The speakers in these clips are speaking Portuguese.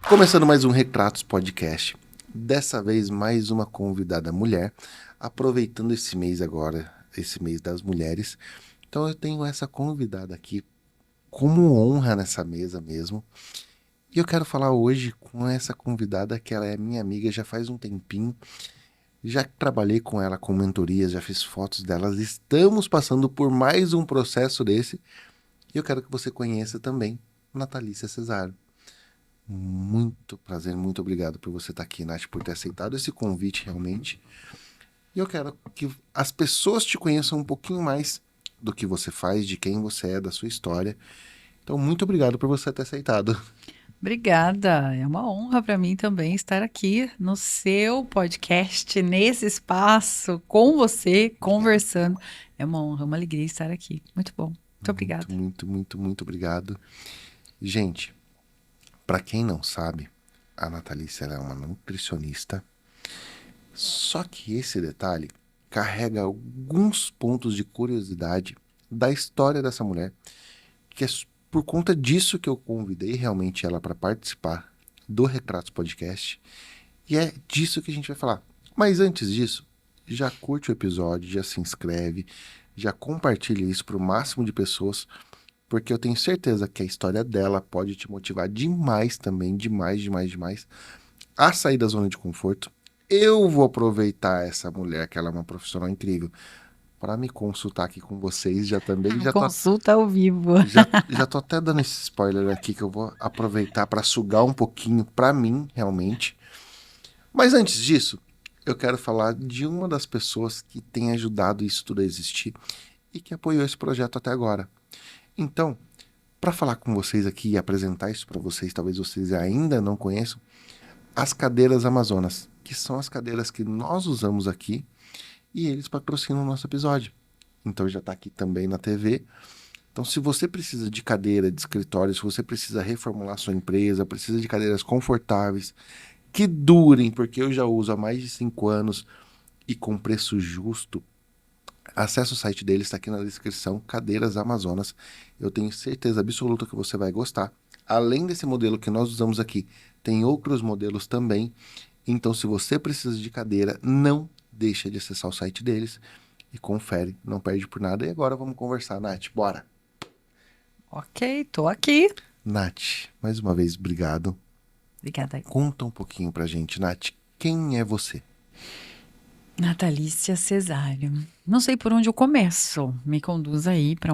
Começando mais um Retratos Podcast. Dessa vez mais uma convidada mulher, aproveitando esse mês agora, esse mês das mulheres. Então eu tenho essa convidada aqui como honra nessa mesa mesmo. E eu quero falar hoje com essa convidada que ela é minha amiga já faz um tempinho. Já trabalhei com ela com mentorias, já fiz fotos delas. Estamos passando por mais um processo desse. E eu quero que você conheça também Natalícia Cesaro. Muito prazer, muito obrigado por você estar aqui, Nath, por ter aceitado esse convite realmente. E eu quero que as pessoas te conheçam um pouquinho mais do que você faz, de quem você é, da sua história. Então, muito obrigado por você ter aceitado. Obrigada, é uma honra para mim também estar aqui no seu podcast, nesse espaço, com você, conversando. É uma honra, uma alegria estar aqui. Muito bom. Muito Muito, obrigada. muito, muito, muito obrigado. Gente, para quem não sabe, a Natalícia ela é uma nutricionista. Só que esse detalhe carrega alguns pontos de curiosidade da história dessa mulher, que é por conta disso que eu convidei realmente ela para participar do Retratos Podcast. E é disso que a gente vai falar. Mas antes disso, já curte o episódio, já se inscreve, já compartilha isso para o máximo de pessoas, porque eu tenho certeza que a história dela pode te motivar demais também, demais, demais, demais, a sair da zona de conforto. Eu vou aproveitar essa mulher, que ela é uma profissional incrível, para me consultar aqui com vocês. Já também, Consulta ao vivo. já tô até dando esse spoiler aqui que eu vou aproveitar para sugar um pouquinho para mim, realmente. Mas antes disso, eu quero falar de uma das pessoas que tem ajudado isso tudo a existir e que apoiou esse projeto até agora. Então, para falar com vocês aqui e apresentar isso para vocês, talvez vocês ainda não conheçam, as cadeiras Amazonas, que são as cadeiras que nós usamos aqui e eles patrocinam o nosso episódio. Então já está aqui também na TV. Então, se você precisa de cadeira de escritório, se você precisa reformular sua empresa, precisa de cadeiras confortáveis, que durem, porque eu já uso há mais de 5 anos e com preço justo, acesse o site deles, está aqui na descrição, Cadeiras Amazonas. Eu tenho certeza absoluta que você vai gostar. Além desse modelo que nós usamos aqui, tem outros modelos também. Então, se você precisa de cadeira, não deixa de acessar o site deles e confere, não perde por nada. E agora vamos conversar, Nath, bora! Ok, tô aqui. Nath, mais uma vez, obrigado. Obrigada. Conta um pouquinho pra gente, Nath, quem é você? Natalícia Cesário. Não sei por onde eu começo. Me conduz aí para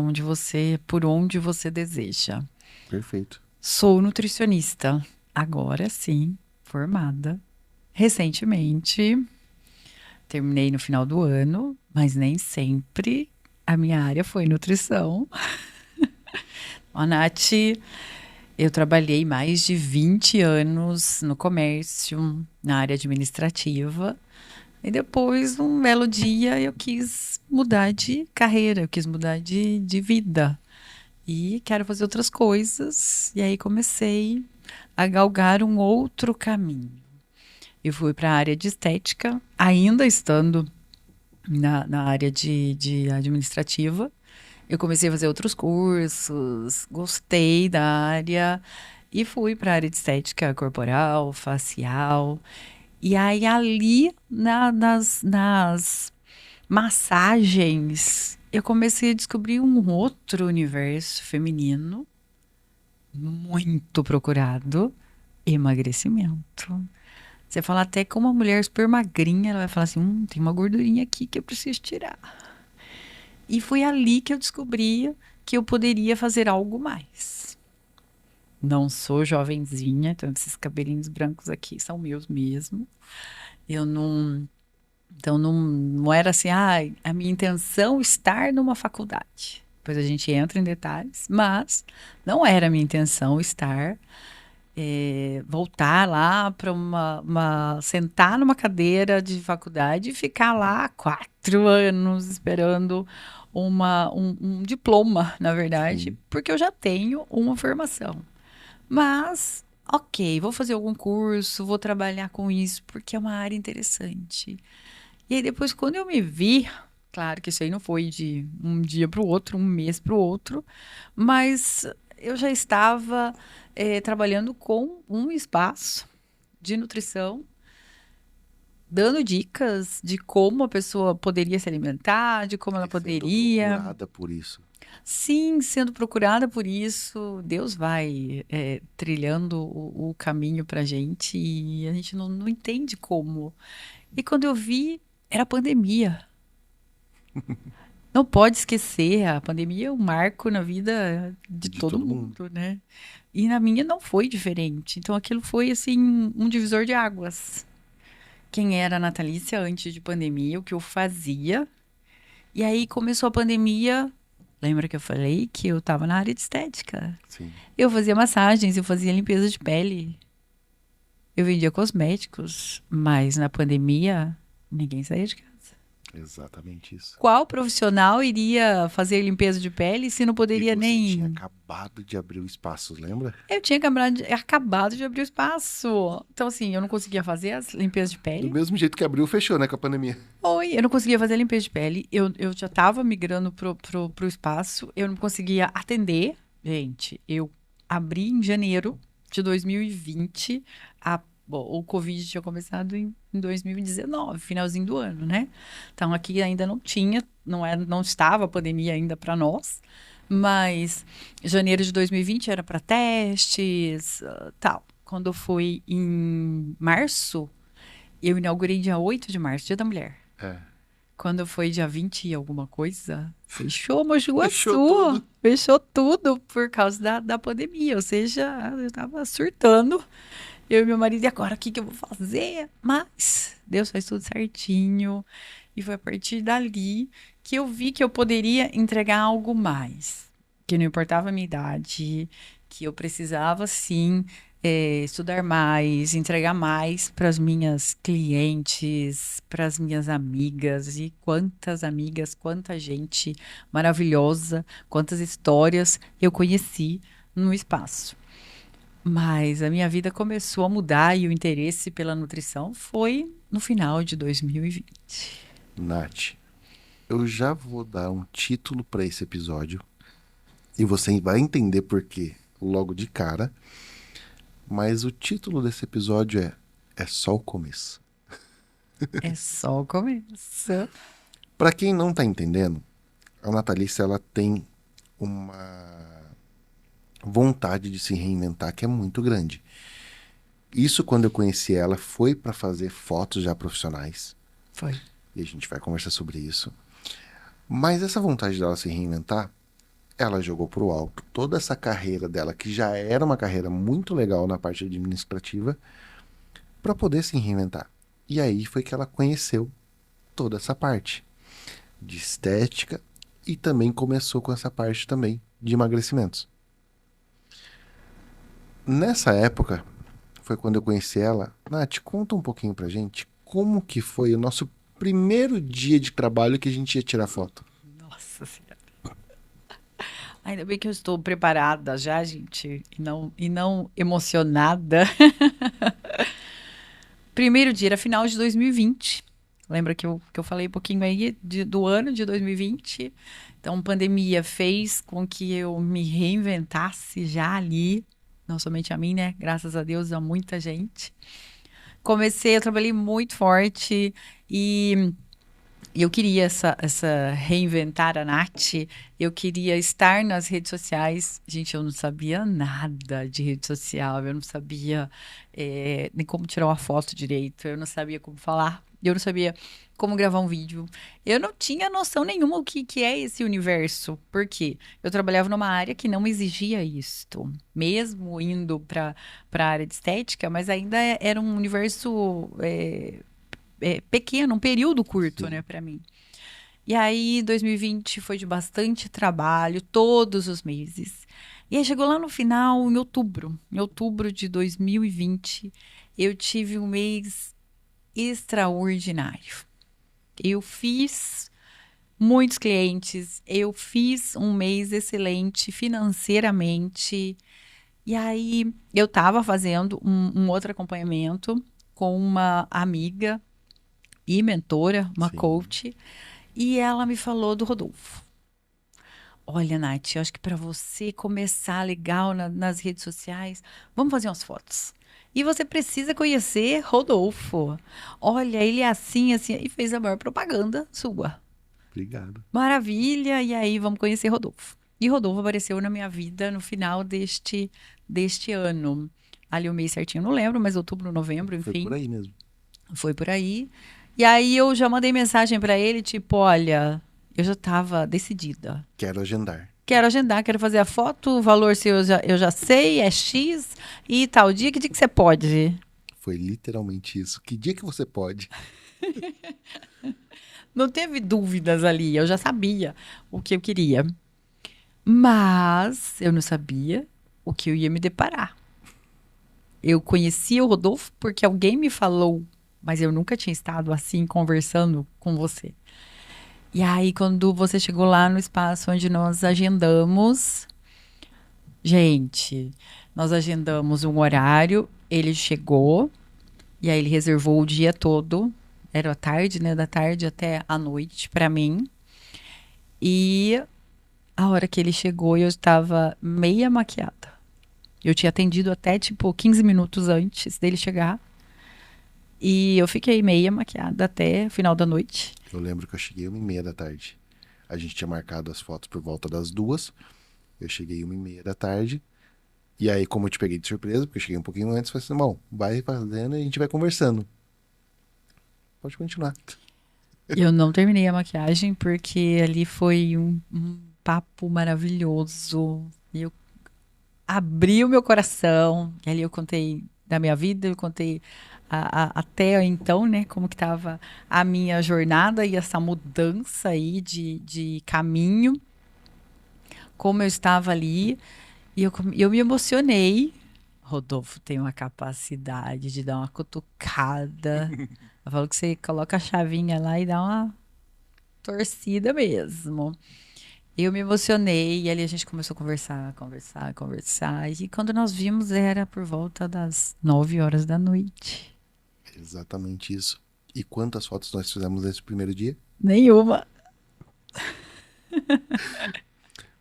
por onde você deseja. Perfeito. Sou nutricionista, agora sim, formada. Recentemente, terminei no final do ano, mas nem sempre a minha área foi nutrição. A Nath, eu trabalhei mais de 20 anos no comércio, na área administrativa. E depois, um belo dia, eu quis mudar de carreira, eu quis mudar de vida. E quero fazer outras coisas. E aí comecei a galgar um outro caminho. Eu fui para a área de estética, ainda estando na área de administrativa. Eu comecei a fazer outros cursos, gostei da área e fui para a área de estética corporal, facial. E aí ali nas massagens eu comecei a descobrir um outro universo feminino muito procurado, emagrecimento. Você fala até com uma mulher super magrinha, ela vai falar assim, tem uma gordurinha aqui que eu preciso tirar. E foi ali que eu descobri que eu poderia fazer algo mais. Não sou jovenzinha, então esses cabelinhos brancos aqui são meus mesmo. Eu não... Então não era assim, a minha intenção estar numa faculdade. Depois a gente entra em detalhes, mas não era a minha intenção estar voltar lá para sentar numa cadeira de faculdade e ficar lá 4 anos esperando um diploma, na verdade, Sim. porque eu já tenho uma formação. Mas, ok, vou fazer algum curso, vou trabalhar com isso, porque é uma área interessante. E aí depois, quando eu me vi, claro que isso aí não foi de um dia para o outro, um mês para o outro, mas eu já estava trabalhando com um espaço de nutrição, dando dicas de como a pessoa poderia se alimentar, de como ela E sendo poderia. procurada por isso. Sim, sendo procurada por isso, Deus vai trilhando o caminho pra gente e a gente não entende como. E quando eu vi, era pandemia. Não pode esquecer, a pandemia é um marco na vida de De todo todo mundo. mundo, né? E na minha não foi diferente. Então aquilo foi assim um divisor de águas. Quem era a Natalícia antes de pandemia, o que eu fazia. E aí começou a pandemia. Lembra que eu falei que eu estava na área de estética? Sim, Eu fazia massagens, eu fazia limpeza de pele, eu vendia cosméticos, mas na pandemia ninguém saía de casa. exatamente isso. Qual profissional iria fazer limpeza de pele se não E poderia você tinha nem. acabado de abrir o espaço, lembra? Eu tinha acabado de abrir o espaço. Então, assim, eu não conseguia fazer as limpezas de Do pele. mesmo jeito que abriu, fechou, né, com a pandemia. Oi, eu não conseguia fazer limpeza de pele. Eu já estava migrando pro espaço. Eu não conseguia atender. Gente, eu abri em janeiro de 2020. Bom, o Covid tinha começado em 2019, finalzinho do ano, né? Então aqui ainda não tinha, não estava a pandemia ainda para nós. Mas janeiro de 2020 era para testes, tal. Quando foi em março, eu inaugurei dia 8 de março, Dia da Mulher. É. Quando foi dia 20 e alguma coisa, fechou Mogi Fechou Guaçu. tudo. Fechou tudo por causa da pandemia. Ou seja, eu tava surtando. Eu e meu marido, e agora o que que eu vou fazer? Mas Deus faz tudo certinho. E foi a partir dali que eu vi que eu poderia entregar algo mais. Que não importava a minha idade, que eu precisava sim estudar mais, entregar mais para as minhas clientes, para as minhas amigas. E quantas amigas, quanta gente maravilhosa, quantas histórias eu conheci no espaço. Mas a minha vida começou a mudar e o interesse pela nutrição foi no final de 2020. Nath, eu já vou dar um título para esse episódio e você vai entender por quê logo de cara. Mas o título desse episódio é só o começo. É só o começo. Para quem não tá entendendo, a Natalícia ela tem uma vontade de se reinventar que é muito grande. Isso quando eu conheci ela foi para fazer fotos já profissionais Foi. e a gente vai conversar sobre isso. Mas essa vontade dela se reinventar, ela jogou pro alto toda essa carreira dela, que já era uma carreira muito legal na parte administrativa, para poder se reinventar. E aí foi que ela conheceu toda essa parte de estética e também começou com essa parte também de emagrecimentos. Nessa época, foi quando eu conheci ela. Nath, conta um pouquinho pra gente como que foi o nosso primeiro dia de trabalho que a gente ia tirar foto. Nossa Senhora. Ainda bem que eu estou preparada já, gente, e não emocionada. Primeiro dia era final de 2020. Lembra que eu falei um pouquinho aí do ano de 2020? Então, pandemia fez com que eu me reinventasse já ali. Não somente a mim, né? Graças a Deus, a muita gente. Eu trabalhei muito forte e eu queria essa reinventar a Nath. Eu queria estar nas redes sociais. Gente, eu não sabia nada de rede social. Eu não sabia nem como tirar uma foto direito. Eu não sabia como falar. Eu não sabia como gravar um vídeo. Eu não tinha noção nenhuma o que é esse universo. Por quê? Eu trabalhava numa área que não exigia isto. Mesmo indo para a área de estética, mas ainda era um universo pequeno, um período curto, Sim. né, para mim. E aí, 2020 foi de bastante trabalho, todos os meses. E aí chegou lá no final, em outubro de 2020, eu tive um mês extraordinário. Eu fiz muitos clientes, eu fiz um mês excelente financeiramente. E aí, eu estava fazendo um outro acompanhamento com uma amiga e mentora, uma Sim. coach, e ela me falou do Rodolfo. olha, Nath, eu acho que para você começar legal nas redes sociais, vamos fazer umas fotos. E você precisa conhecer Rodolfo. Olha, ele é assim, assim, e fez a maior propaganda sua. Obrigado. Maravilha, e aí vamos conhecer Rodolfo. E Rodolfo apareceu na minha vida no final deste ano. Ali o mês certinho, não lembro, mas outubro, novembro, Foi por enfim, aí mesmo. foi por aí. E aí eu já mandei mensagem para ele, tipo, olha, eu já estava decidida. Quero agendar. Quero agendar, quero fazer a foto, o valor se eu já sei, é X, e tal dia, que dia que você pode? Foi literalmente isso. Que dia que você pode? Não teve dúvidas ali, eu já sabia o que eu queria. Mas eu não sabia o que eu ia me deparar. Eu conhecia o Rodolfo porque alguém me falou, mas eu nunca tinha estado assim conversando com você. E aí, quando você chegou lá no espaço onde nós agendamos, gente, nós agendamos um horário, ele chegou, e aí ele reservou o dia todo, era a tarde, né, da tarde até a noite para mim. E a hora que ele chegou, eu estava meia maquiada. Eu tinha atendido até, tipo, 15 minutos antes dele chegar. E eu fiquei meia maquiada até o final da noite. Eu lembro que eu cheguei 1h30 da tarde. A gente tinha marcado as fotos por volta das 2. Eu cheguei 1h30 da tarde. E aí, como eu te peguei de surpresa, porque eu cheguei um pouquinho antes, eu falei assim, bom, vai fazendo e a gente vai conversando. Pode continuar. Eu não terminei a maquiagem porque ali foi um papo maravilhoso. E eu abri o meu coração. E ali eu contei da minha vida, eu contei até então, né, como que estava a minha jornada e essa mudança aí de caminho, como eu estava ali. E eu me emocionei. Rodolfo tem uma capacidade de dar uma cutucada. Eu falo que você coloca a chavinha lá e dá uma torcida mesmo. Eu me emocionei e ali a gente começou a conversar, conversar, conversar. E quando nós vimos era por volta das 9 horas da noite. Exatamente isso. E quantas fotos nós fizemos nesse primeiro dia? Nenhuma.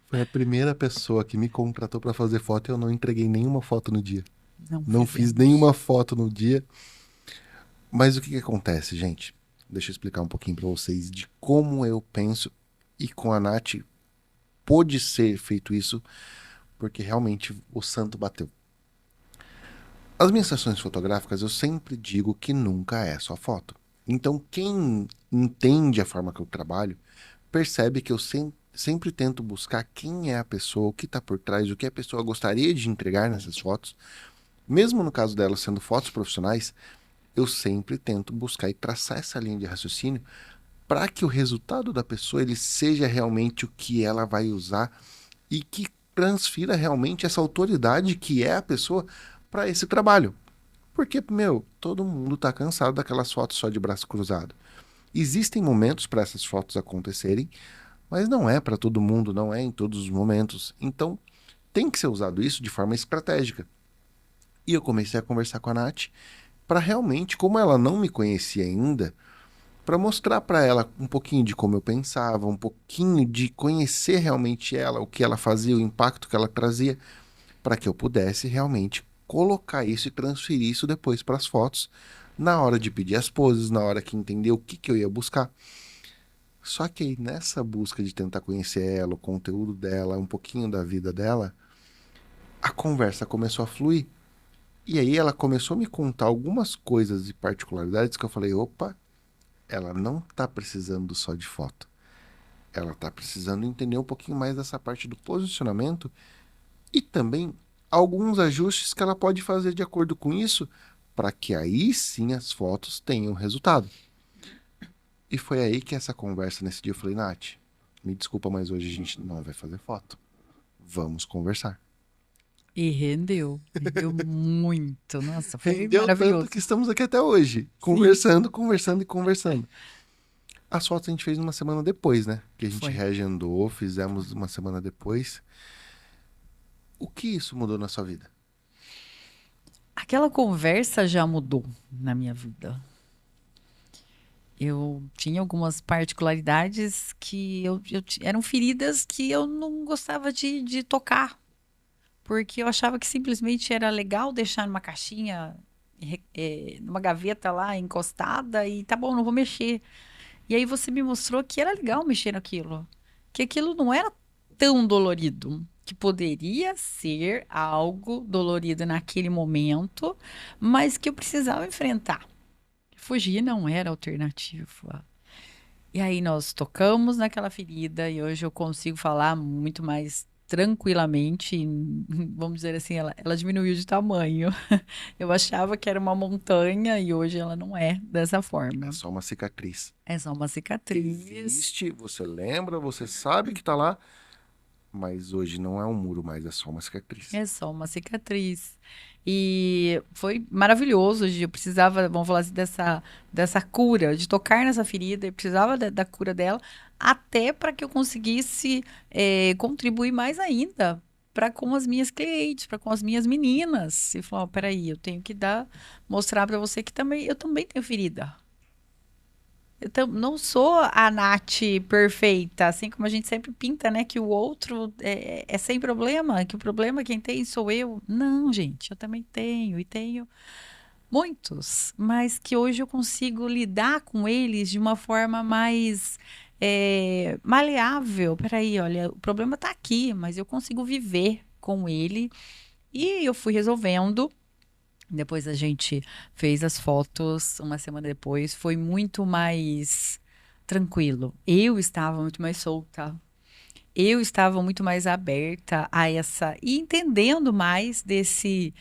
Foi a primeira pessoa que me contratou para fazer foto e eu não entreguei nenhuma foto no dia. Não Não fiz fizemos. nenhuma foto no dia. Mas o que que acontece, gente? Deixa eu explicar um pouquinho para vocês de como eu penso e com a Nath pôde ser feito isso, porque realmente o santo bateu. As minhas sessões fotográficas eu sempre digo que nunca é só foto. Então, quem entende a forma que eu trabalho, percebe que eu sempre tento buscar quem é a pessoa, o que está por trás, o que a pessoa gostaria de entregar nessas fotos. Mesmo no caso delas sendo fotos profissionais, eu sempre tento buscar e traçar essa linha de raciocínio para que o resultado da pessoa ele seja realmente o que ela vai usar e que transfira realmente essa autoridade que é a pessoa para esse trabalho. Porque, meu, todo mundo está cansado daquelas fotos só de braço cruzado. Existem momentos para essas fotos acontecerem, mas não é para todo mundo, não é em todos os momentos. Então, tem que ser usado isso de forma estratégica. E eu comecei a conversar com a Nath para realmente, como ela não me conhecia ainda, para mostrar para ela um pouquinho de como eu pensava, um pouquinho de conhecer realmente ela, o que ela fazia, o impacto que ela trazia, para que eu pudesse realmente colocar isso e transferir isso depois para as fotos, na hora de pedir as poses, na hora que entender o que, que eu ia buscar. Só que aí, nessa busca de tentar conhecer ela, o conteúdo dela, um pouquinho da vida dela, a conversa começou a fluir. E aí ela começou a me contar algumas coisas e particularidades que eu falei, opa, ela não tá precisando só de foto. Ela tá precisando entender um pouquinho mais dessa parte do posicionamento e também alguns ajustes que ela pode fazer de acordo com isso, para que aí sim as fotos tenham resultado. E foi aí que essa conversa nesse dia eu falei, Nath, me desculpa, mas hoje a gente não vai fazer foto. Vamos conversar. E rendeu. Rendeu muito. Nossa, foi Rendeu tanto que maravilhoso. estamos aqui até hoje, Sim. conversando, conversando e conversando. As fotos a gente fez uma semana depois, né? Que a gente Foi. reagendou, fizemos uma semana depois. O que isso mudou na sua vida? Aquela conversa já mudou na minha vida. Eu tinha algumas particularidades que eram feridas que eu não gostava de tocar, porque eu achava que simplesmente era legal deixar numa caixinha, numa gaveta lá encostada e tá bom, não vou mexer. E aí você me mostrou que era legal mexer naquilo, que aquilo não era tão dolorido, que poderia ser algo dolorido naquele momento, mas que eu precisava enfrentar. Fugir não era alternativa. E aí nós tocamos naquela ferida e hoje eu consigo falar muito mais tranquilamente. Vamos dizer assim, ela diminuiu de tamanho. Eu achava que era uma montanha e hoje ela não é dessa É forma. só uma cicatriz. É só uma cicatriz. Existe, você lembra, você sabe que tá lá, mas hoje não é um muro mais, é só uma cicatriz. É só uma cicatriz. E foi maravilhoso. Eu precisava, vamos falar assim, dessa cura, de tocar nessa ferida. Eu precisava da cura dela, até para que eu conseguisse contribuir mais ainda para com as minhas clientes, para com as minhas meninas. E falou: peraí, eu tenho que mostrar para você que eu também tenho ferida. Não sou a Nath perfeita, assim como a gente sempre pinta, né? Que o outro é sem problema, que o problema quem tem sou eu. Não, gente, eu também tenho, e tenho muitos, mas que hoje eu consigo lidar com eles de uma forma mais maleável. Peraí, olha, o problema tá aqui, mas eu consigo viver com ele. E eu fui resolvendo. Depois a gente fez as fotos, uma semana depois, foi muito mais tranquilo. Eu estava muito mais solta. Eu estava muito mais aberta a e entendendo mais desse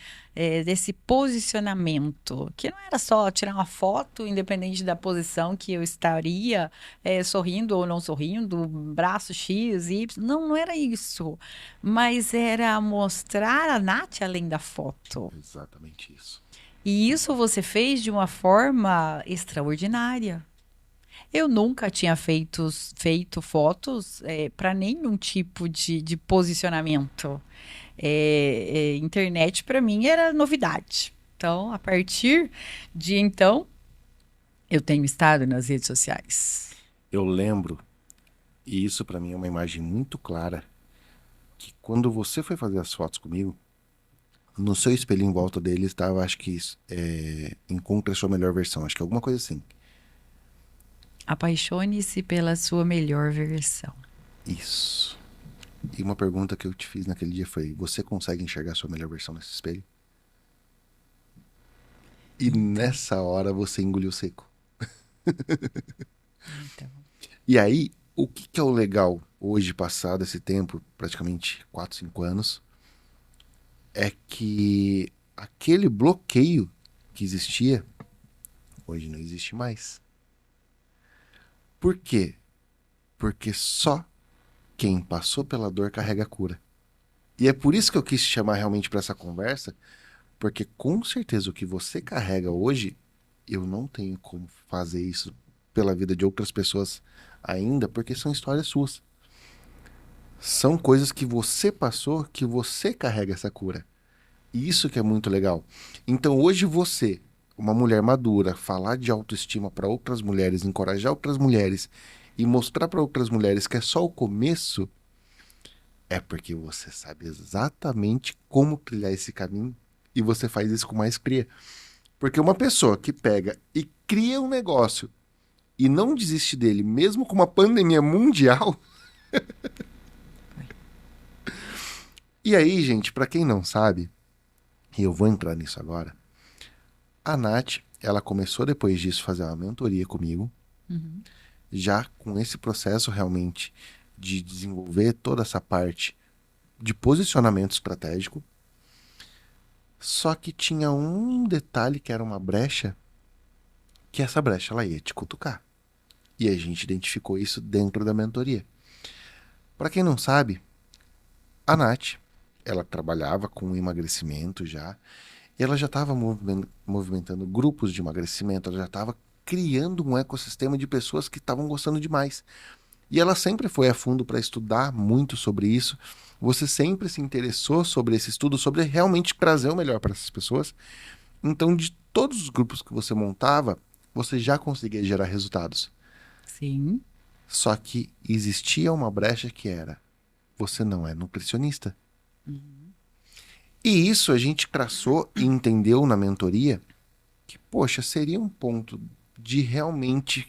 posicionamento, que não era só tirar uma foto, independente da posição que eu estaria, sorrindo ou não sorrindo, braço X, Y. Não, não era isso. Mas era mostrar a Nath além da foto. Exatamente isso. E isso você fez de uma forma extraordinária. Eu nunca tinha feito fotos para nenhum tipo de posicionamento. Internet para mim era novidade. Então, a partir de então, eu tenho estado nas redes sociais. Eu lembro, e isso pra mim é uma imagem muito clara, que quando você foi fazer as fotos comigo, no seu espelho em volta dele estava, acho que encontre a sua melhor versão, acho que alguma coisa assim. Apaixone-se pela sua melhor versão. Isso. E uma pergunta que eu te fiz naquele dia foi: você consegue enxergar a sua melhor versão nesse espelho? E Então, nessa hora você engoliu seco. então. E aí, o que que é o legal hoje, passado esse tempo, praticamente 4, 5 anos, é que aquele bloqueio que existia, hoje não existe mais. Por quê? Porque só quem passou pela dor carrega a cura. E é por isso que eu quis te chamar realmente para essa conversa, porque com certeza o que você carrega hoje, eu não tenho como fazer isso pela vida de outras pessoas ainda, porque são histórias suas. São coisas que você passou, que você carrega essa cura. E isso que é muito legal. Então hoje você, uma mulher madura, falar de autoestima para outras mulheres, encorajar outras mulheres e mostrar para outras mulheres que é só o começo, é porque você sabe exatamente como trilhar esse caminho e você faz isso com maestria. Porque uma pessoa que pega e cria um negócio e não desiste dele, mesmo com uma pandemia mundial. E aí, gente, para quem não sabe, e eu vou entrar nisso agora, a Nath, ela começou depois disso a fazer uma mentoria comigo, Uhum. já com esse processo realmente de desenvolver toda essa parte de posicionamento estratégico. Só que tinha um detalhe que era uma brecha, que essa brecha ela ia te cutucar. E a gente identificou isso dentro da mentoria. Para quem não sabe, a Nath, ela trabalhava com emagrecimento já, e ela já estava movimentando grupos de emagrecimento, ela já estava criando um ecossistema de pessoas que estavam gostando demais. E ela sempre foi a fundo para estudar muito sobre isso. Você sempre se interessou sobre esse estudo, sobre realmente trazer o melhor para essas pessoas. Então, de todos os grupos que você montava, você já conseguia gerar resultados. Sim. Só que existia uma brecha que era: você não é nutricionista. E isso a gente traçou e entendeu na mentoria que, poxa, seria um ponto de realmente,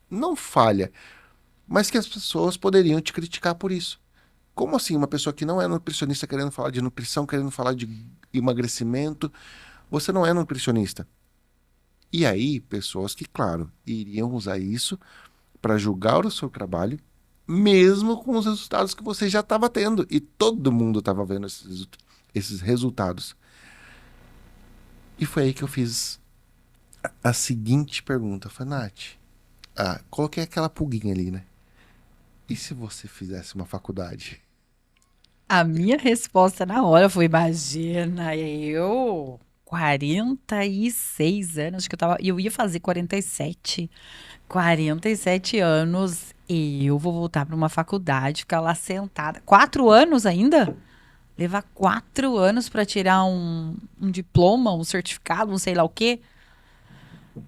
não falha, mas que as pessoas poderiam te criticar por isso. Como assim uma pessoa que não é nutricionista querendo falar de nutrição, querendo falar de emagrecimento, você não é nutricionista? E aí, pessoas que, claro, iriam usar isso para julgar o seu trabalho, mesmo com os resultados que você já estava tendo. E todo mundo estava vendo esses resultados. E foi aí que eu fiz a seguinte pergunta. Eu falei, Nath, coloquei aquela pulguinha ali, né? E se você fizesse uma faculdade? A minha resposta na hora foi: imagina, eu, 46 anos, que eu ia fazer 47 anos, e eu vou voltar para uma faculdade, ficar lá sentada. 4 anos ainda? Levar 4 anos para tirar um diploma, um certificado, um sei lá o quê.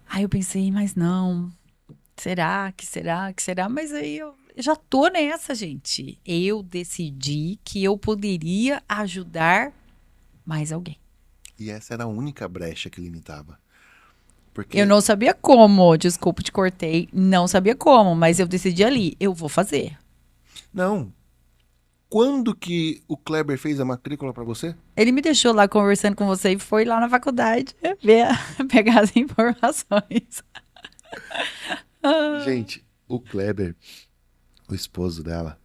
Aí eu pensei, mas não, será? Mas aí eu já tô nessa, gente. Eu decidi que eu poderia ajudar mais alguém. E essa era a única brecha que limitava. Eu Porque, não sabia como, desculpa, te cortei, não sabia como, mas eu decidi ali, eu vou fazer. não. Quando que o Kleber fez a matrícula para você? Ele me deixou lá conversando com você e foi lá na faculdade ver, pegar as informações. Gente, o Kleber, o esposo dela,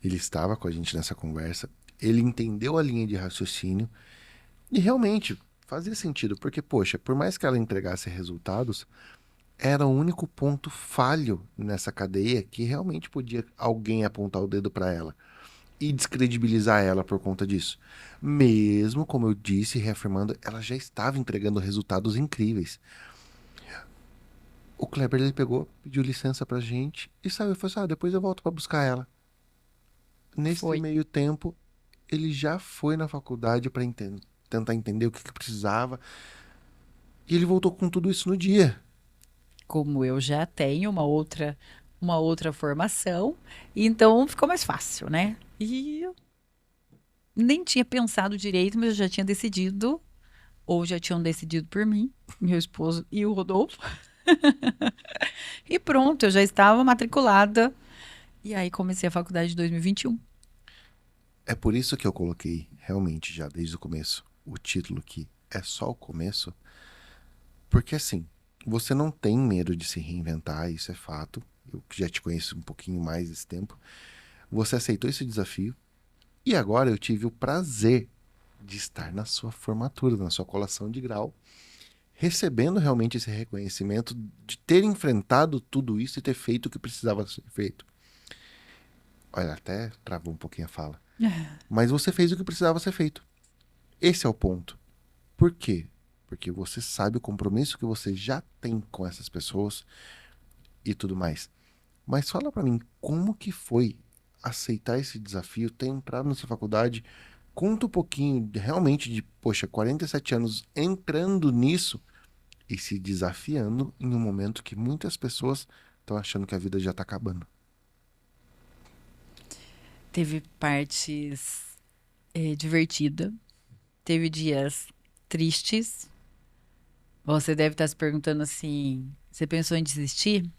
ele estava com a gente nessa conversa, ele entendeu a linha de raciocínio e realmente fazia sentido, porque, poxa, por mais que ela entregasse resultados, era o único ponto falho nessa cadeia que realmente podia alguém apontar o dedo para ela e descredibilizar ela por conta disso. Mesmo, como eu disse, reafirmando, ela já estava entregando resultados incríveis. O Kleber ele pegou, pediu licença pra gente e saiu. Falou assim: depois eu volto pra buscar ela. Nesse Foi. meio tempo, ele já foi na faculdade pra tentar entender o que precisava. E ele voltou com tudo isso no dia. Como eu já tenho uma outra formação, então ficou mais fácil, né? E eu nem tinha pensado direito, mas eu já tinha decidido, ou já tinham decidido por mim, meu esposo e o Rodolfo. E pronto, eu já estava matriculada. E aí comecei a faculdade de 2021. É por isso que eu coloquei, realmente, já desde o começo, o título que é só o começo. Porque assim, você não tem medo de se reinventar, isso é fato. Eu que já te conheço um pouquinho mais esse tempo. Você aceitou esse desafio. E agora eu tive o prazer de estar na sua formatura, na sua colação de grau, recebendo realmente esse reconhecimento de ter enfrentado tudo isso e ter feito o que precisava ser feito. Olha, até travou um pouquinho a fala. Mas você fez o que precisava ser feito. Esse é o ponto. Por quê? Porque você sabe o compromisso que você já tem com essas pessoas e tudo mais. Mas fala pra mim, como que foi aceitar esse desafio, ter entrado nessa faculdade? Conta um pouquinho realmente de, poxa, 47 anos entrando nisso e se desafiando em um momento que muitas pessoas estão achando que a vida já tá acabando. Teve partes divertidas, teve dias tristes. Você deve estar se perguntando assim: você pensou em desistir?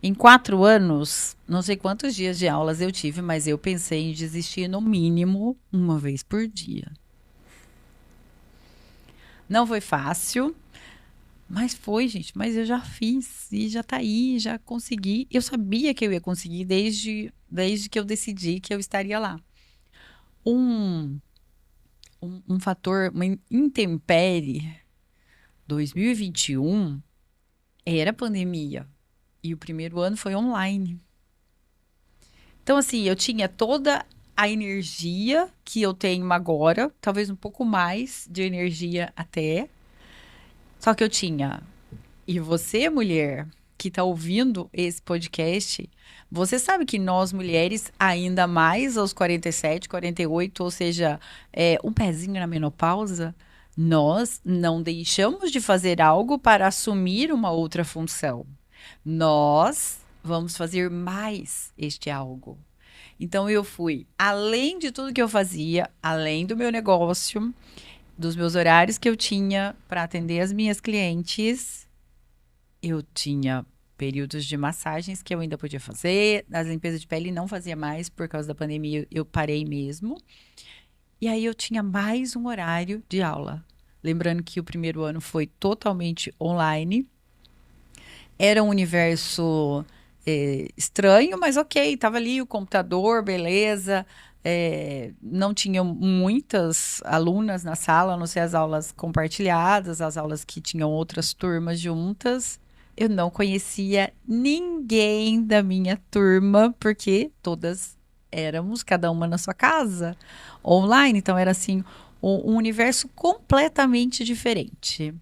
Em 4 anos, não sei quantos dias de aulas eu tive, mas eu pensei em desistir no mínimo uma vez por dia. Não foi fácil, mas foi, gente. Mas eu já fiz e já tá aí, já consegui. Eu sabia que eu ia conseguir desde que eu decidi que eu estaria lá. Um, um fator, uma intempérie, 2021 era pandemia e o primeiro ano foi online. Então, assim, eu tinha toda a energia que eu tenho agora, talvez um pouco mais de energia até. Só que eu tinha. E você, mulher, que está ouvindo esse podcast, você sabe que nós mulheres, ainda mais aos 47, 48, ou seja, um pezinho na menopausa, Nós não deixamos de fazer algo para assumir uma outra função. Nós vamos fazer mais este algo. Então eu fui, além de tudo que eu fazia, além do meu negócio, dos meus horários que eu tinha para atender as minhas clientes, eu tinha períodos de massagens que eu ainda podia fazer, as limpezas de pele não fazia mais por causa da pandemia, eu parei mesmo. E aí eu tinha mais um horário de aula. Lembrando que o primeiro ano foi totalmente online. Era um universo estranho, mas ok, tava ali o computador, beleza. Não tinha muitas alunas na sala, a não ser as aulas compartilhadas, as aulas que tinham outras turmas juntas. Eu não conhecia ninguém da minha turma, porque todas éramos, cada uma na sua casa, online. Então era assim, um universo completamente diferente.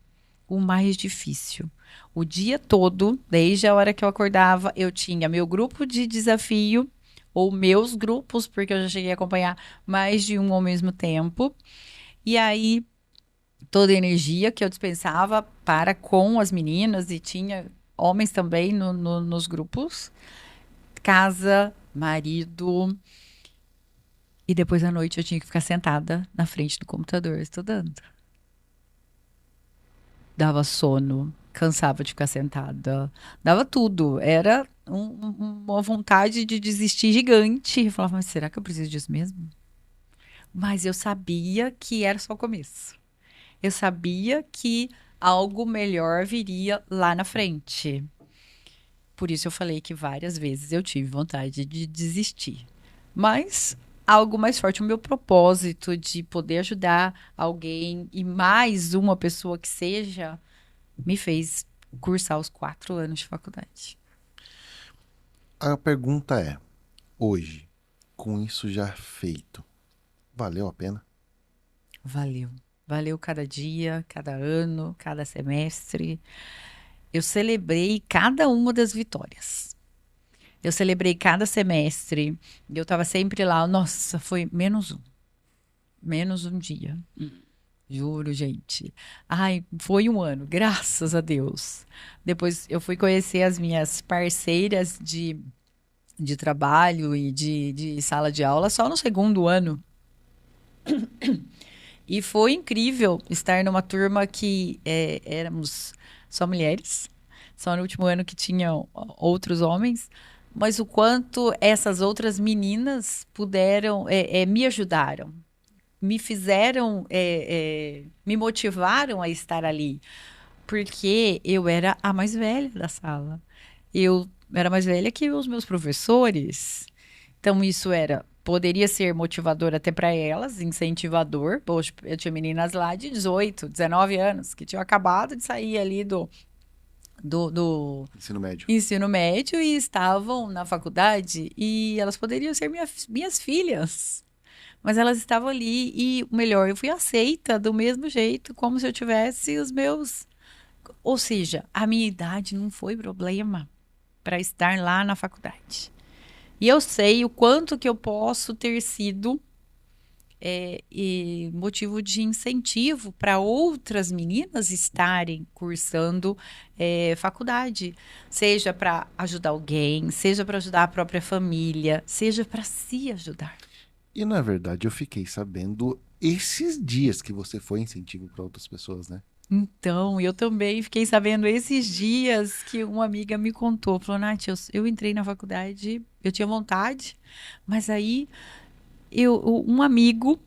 O mais difícil. O dia todo, desde a hora que eu acordava, eu tinha meu grupo de desafio, ou meus grupos, porque eu já cheguei a acompanhar mais de um ao mesmo tempo. E aí, toda a energia que eu dispensava para com as meninas, e tinha homens também nos grupos, casa, marido. E depois à noite eu tinha que ficar sentada na frente do computador estudando. Dava sono, cansava de ficar sentada, dava tudo. Era uma vontade de desistir gigante. Eu falava, mas será que eu preciso disso mesmo? Mas eu sabia que era só o começo. Eu sabia que algo melhor viria lá na frente. Por isso eu falei que várias vezes eu tive vontade de desistir. Mas algo mais forte, o meu propósito de poder ajudar alguém e mais uma pessoa que seja, me fez cursar os 4 anos de faculdade. A pergunta é, hoje, com isso já feito, valeu a pena? Valeu. Valeu cada dia, cada ano, cada semestre. Eu celebrei cada uma das vitórias. Eu celebrei cada semestre. Eu estava sempre lá. Nossa, foi menos um. Menos um dia. Juro, gente. Ai, foi um ano, graças a Deus. Depois eu fui conhecer as minhas parceiras de trabalho e de sala de aula só no segundo ano. E foi incrível estar numa turma que éramos só mulheres, só no último ano que tinham outros homens, mas o quanto essas outras meninas puderam, me ajudaram, me fizeram, me motivaram a estar ali, porque eu era a mais velha da sala. Eu era mais velha que os meus professores. Então, isso poderia ser motivador até para elas, incentivador. Poxa, eu tinha meninas lá de 18, 19 anos, que tinham acabado de sair ali do Ensino médio. ensino médio e estavam na faculdade, e elas poderiam ser minhas filhas. Mas elas estavam ali e, o melhor, eu fui aceita do mesmo jeito, como se eu tivesse os meus. Ou seja, a minha idade não foi problema para estar lá na faculdade. E eu sei o quanto que eu posso ter sido e motivo de incentivo para outras meninas estarem cursando faculdade, seja para ajudar alguém, seja para ajudar a própria família, seja para se ajudar. E na verdade eu fiquei sabendo esses dias que você foi incentivo para outras pessoas, né? Então, eu também fiquei sabendo esses dias que uma amiga me contou, falou, Nath, eu entrei na faculdade, eu tinha vontade, mas aí um amigo,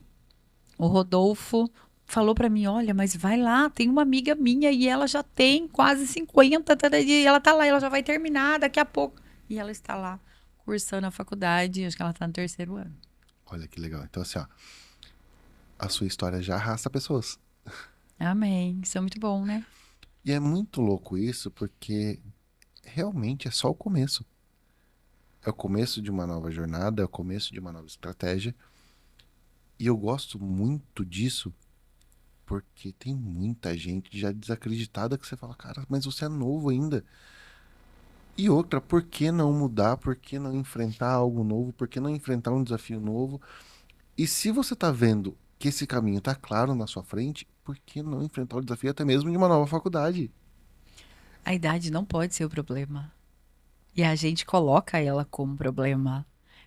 o Rodolfo, falou para mim, olha, mas vai lá, tem uma amiga minha e ela já tem quase 50, e ela tá lá, ela já vai terminar daqui a pouco. E ela está lá, cursando a faculdade, acho que ela está no 3º ano. Olha que legal. Então assim, ó, a sua história já arrasta pessoas. Amém, isso é muito bom, né? E é muito louco isso, porque realmente é só o começo. É o começo de uma nova jornada, é o começo de uma nova estratégia. E eu gosto muito disso, porque tem muita gente já desacreditada que você fala, cara, mas você é novo ainda. E outra, por que não mudar? Por que não enfrentar algo novo? Por que não enfrentar um desafio novo? E se você tá vendo que esse caminho tá claro na sua frente, por que não enfrentar o desafio até mesmo de uma nova faculdade? A idade não pode ser o problema. E a gente coloca ela como problema.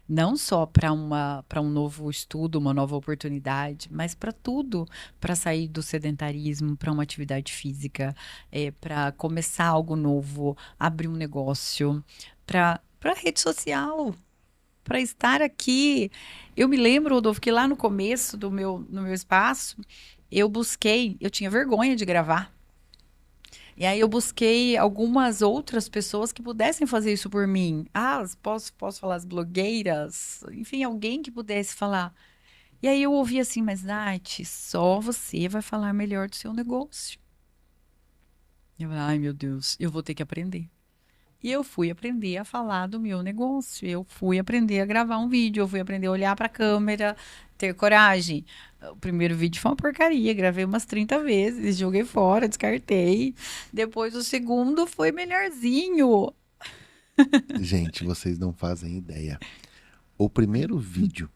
Não só para um novo estudo, uma nova oportunidade, mas para tudo, para sair do sedentarismo, para uma atividade física, para começar algo novo, abrir um negócio, para rede social, para estar aqui. Eu me lembro, Rodolfo, que lá no começo no meu espaço, eu tinha vergonha de gravar. E aí eu busquei algumas outras pessoas que pudessem fazer isso por mim. Ah, posso falar as blogueiras? Enfim, alguém que pudesse falar. E aí eu ouvi assim, mas Nath, só você vai falar melhor do seu negócio. Eu, ai, meu Deus, eu vou ter que aprender. E eu fui aprender a falar do meu negócio. Eu fui aprender a gravar um vídeo. Eu fui aprender a olhar para a câmera, ter coragem. O primeiro vídeo foi uma porcaria. Gravei umas 30 vezes, joguei fora, descartei. Depois o segundo foi melhorzinho. Gente, vocês não fazem ideia. O primeiro vídeo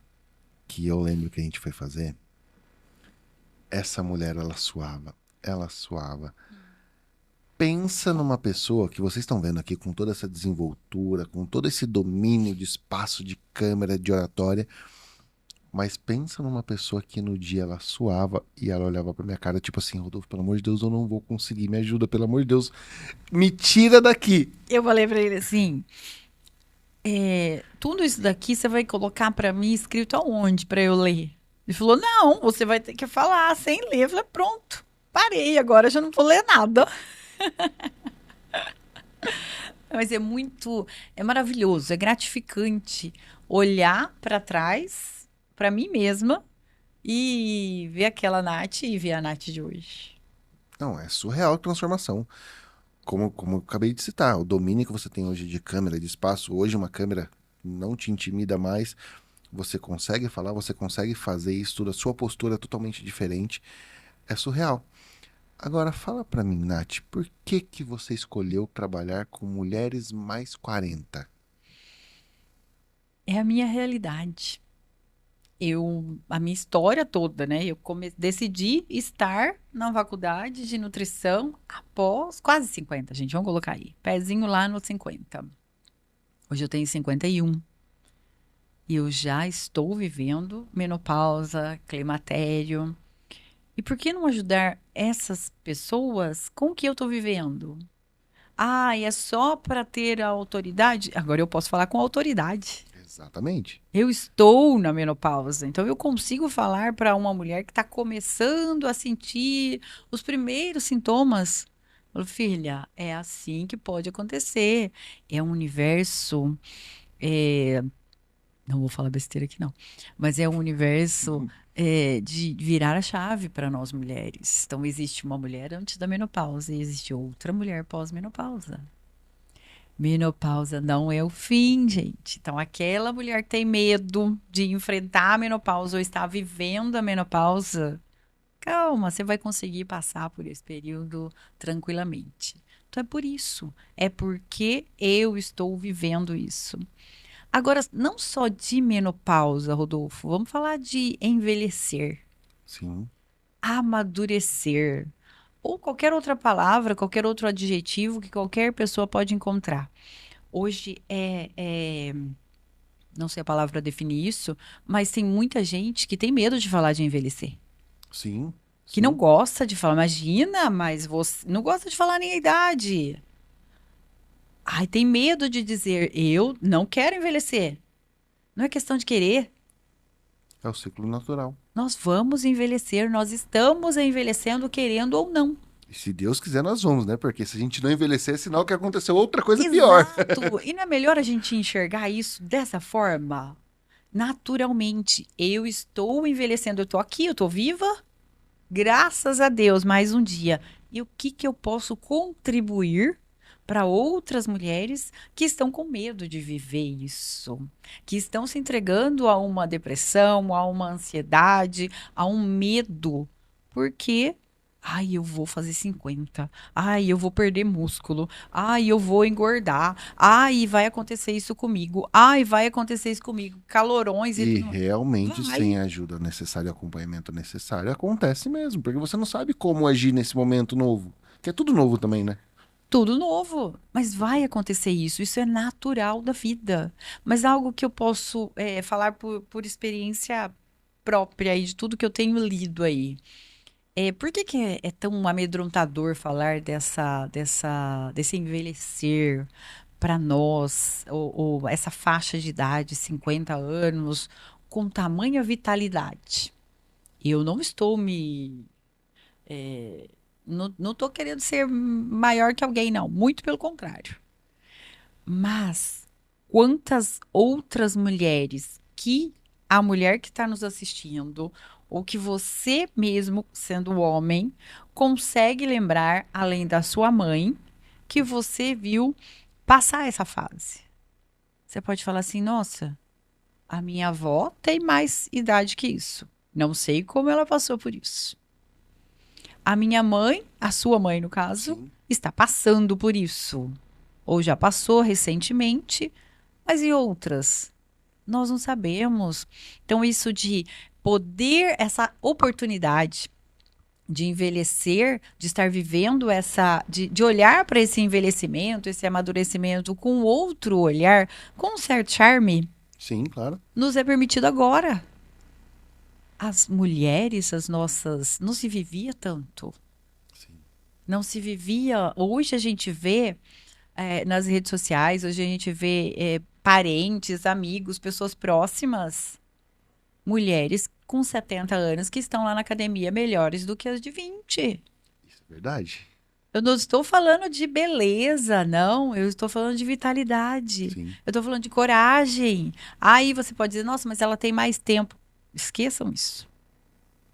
que eu lembro que a gente foi fazer, essa mulher, ela suava. Ela suava. Pensa numa pessoa que vocês estão vendo aqui com toda essa desenvoltura, com todo esse domínio de espaço, de câmera, de oratória. Mas pensa numa pessoa que no dia ela suava e ela olhava pra minha cara, tipo assim, Rodolfo, pelo amor de Deus, eu não vou conseguir, me ajuda, pelo amor de Deus, me tira daqui. Eu falei para ele assim: tudo isso daqui você vai colocar para mim escrito aonde para eu ler? Ele falou: não, você vai ter que falar sem ler. Eu falei: pronto, parei, agora já não vou ler nada. Mas é maravilhoso, é gratificante olhar para trás, para mim mesma, e ver aquela Nath e ver a Nath de hoje. Não, é surreal a transformação. Como eu acabei de citar, o domínio que você tem hoje de câmera, de espaço, hoje uma câmera não te intimida mais, você consegue falar, você consegue fazer isso tudo, a sua postura é totalmente diferente, é surreal. Agora fala pra mim, Nath, por que que você escolheu trabalhar com mulheres mais 40? É a minha realidade. A minha história toda, né? Decidi estar na faculdade de nutrição após quase 50, gente. Vamos colocar aí. Pezinho lá nos 50. Hoje eu tenho 51. E eu já estou vivendo menopausa, climatério. E por que não ajudar essas pessoas com o que eu estou vivendo? Ah, e é só para ter a autoridade? Agora eu posso falar com autoridade. Exatamente. Eu estou na menopausa, então eu consigo falar para uma mulher que está começando a sentir os primeiros sintomas. Eu falo, filha, é assim que pode acontecer. É um universo. é, Não vou falar besteira aqui, não. Mas é um universo de virar a chave para nós mulheres. Então, existe uma mulher antes da menopausa e existe outra mulher pós-menopausa. Menopausa não é o fim, gente. Então, aquela mulher que tem medo de enfrentar a menopausa ou está vivendo a menopausa, calma, você vai conseguir passar por esse período tranquilamente. Então, é por isso. É porque eu estou vivendo isso. Agora, não só de menopausa, Rodolfo, vamos falar de envelhecer, Sim. amadurecer, ou qualquer outra palavra, qualquer outro adjetivo que qualquer pessoa pode encontrar. Hoje não sei a palavra para definir isso, mas tem muita gente que tem medo de falar de envelhecer. Sim. Que não Sim. gosta de falar, imagina, mas você não gosta de falar nem a idade. Ai, tem medo de dizer, eu não quero envelhecer. Não é questão de querer. É o ciclo natural. Nós vamos envelhecer, nós estamos envelhecendo, querendo ou não. E se Deus quiser, nós vamos, né? Porque se a gente não envelhecer, é sinal que aconteceu outra coisa pior. Exato! E não é melhor a gente enxergar isso dessa forma? Naturalmente, eu estou envelhecendo, eu estou aqui, eu estou viva, graças a Deus, mais um dia. E o que que eu posso contribuir para outras mulheres que estão com medo de viver isso, que estão se entregando a uma depressão, a uma ansiedade, a um medo, porque Ai, eu vou fazer 50. Ai, eu vou perder músculo. Ai, eu vou engordar. Ai, vai acontecer isso comigo. Ai, vai acontecer isso comigo. Calorões e E tudo. realmente, sem Vai. a ajuda necessária, acompanhamento necessário, acontece mesmo, porque você não sabe como agir nesse momento novo. Que é tudo novo também, né? Tudo novo. Mas vai acontecer isso. Isso é natural da vida. Mas algo que eu posso falar por experiência própria e de tudo que eu tenho lido aí. Por que que é tão amedrontador falar desse envelhecer para nós, ou essa faixa de idade, 50 anos, com tamanha vitalidade? Eu não estou me. Não estou querendo ser maior que alguém, não. Muito pelo contrário. Mas quantas outras mulheres que a mulher que está nos assistindo, ou que você mesmo, sendo homem, consegue lembrar, além da sua mãe, que você viu passar essa fase? Você pode falar assim: nossa, a minha avó tem mais idade que isso. Não sei como ela passou por isso. A minha mãe, a sua mãe no caso, Sim. está passando por isso. Ou já passou recentemente, mas e outras? Nós não sabemos. Então, isso de poder, essa oportunidade de envelhecer, de estar vivendo de olhar para esse envelhecimento, esse amadurecimento com outro olhar, com um certo charme, Sim, claro. nos é permitido agora. As mulheres, as nossas, não se vivia tanto. Sim. Não se vivia. Hoje a gente vê nas redes sociais, hoje a gente vê parentes, amigos, pessoas próximas, mulheres com 70 anos que estão lá na academia melhores do que as de 20. Isso é verdade. Eu não estou falando de beleza, não. Eu estou falando de vitalidade. Sim. Eu estou falando de coragem. Aí você pode dizer, nossa, mas ela tem mais tempo. Esqueçam isso.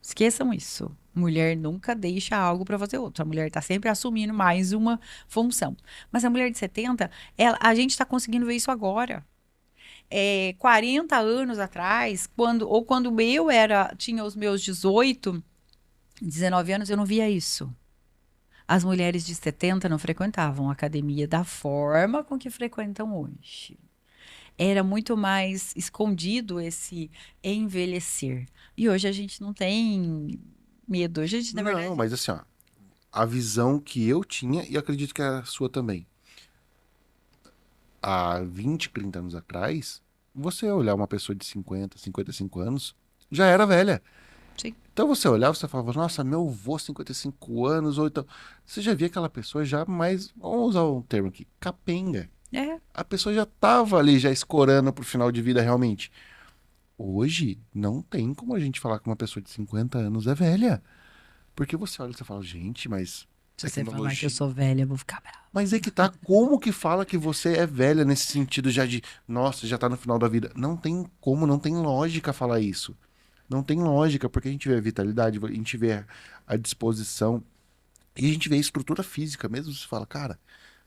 Esqueçam isso. Mulher nunca deixa algo para fazer outro. A mulher está sempre assumindo mais uma função. Mas a mulher de 70, a gente está conseguindo ver isso agora. 40 anos atrás, quando tinha os meus 18, 19 anos, eu não via isso. As mulheres de 70 não frequentavam a academia da forma com que frequentam hoje. Era muito mais escondido esse envelhecer. E hoje a gente não tem medo. Hoje a gente, na Não, verdade. mas assim, ó, a visão que eu tinha, e acredito que é a sua também. Há 20, 30 anos atrás, você olhar uma pessoa de 50, 55 anos, já era velha. Sim. Então você olhava, você falava, nossa, meu avô, 55 anos, ou então. Você já via aquela pessoa já mais. Vamos usar um termo aqui, capenga. É, A pessoa já tava ali, já escorando pro final de vida realmente. Hoje, não tem como a gente falar que uma pessoa de 50 anos é velha. Porque você olha e você fala, gente, mas se você falar que eu tecnologia. sou velha, eu vou ficar brava. Mas é que tá, como que fala que você é velha nesse sentido já de, nossa, já tá no final da vida? Não tem como, não tem lógica falar isso. Não tem lógica, porque a gente vê a vitalidade, a gente vê a disposição e a gente vê a estrutura física mesmo. Você fala, cara,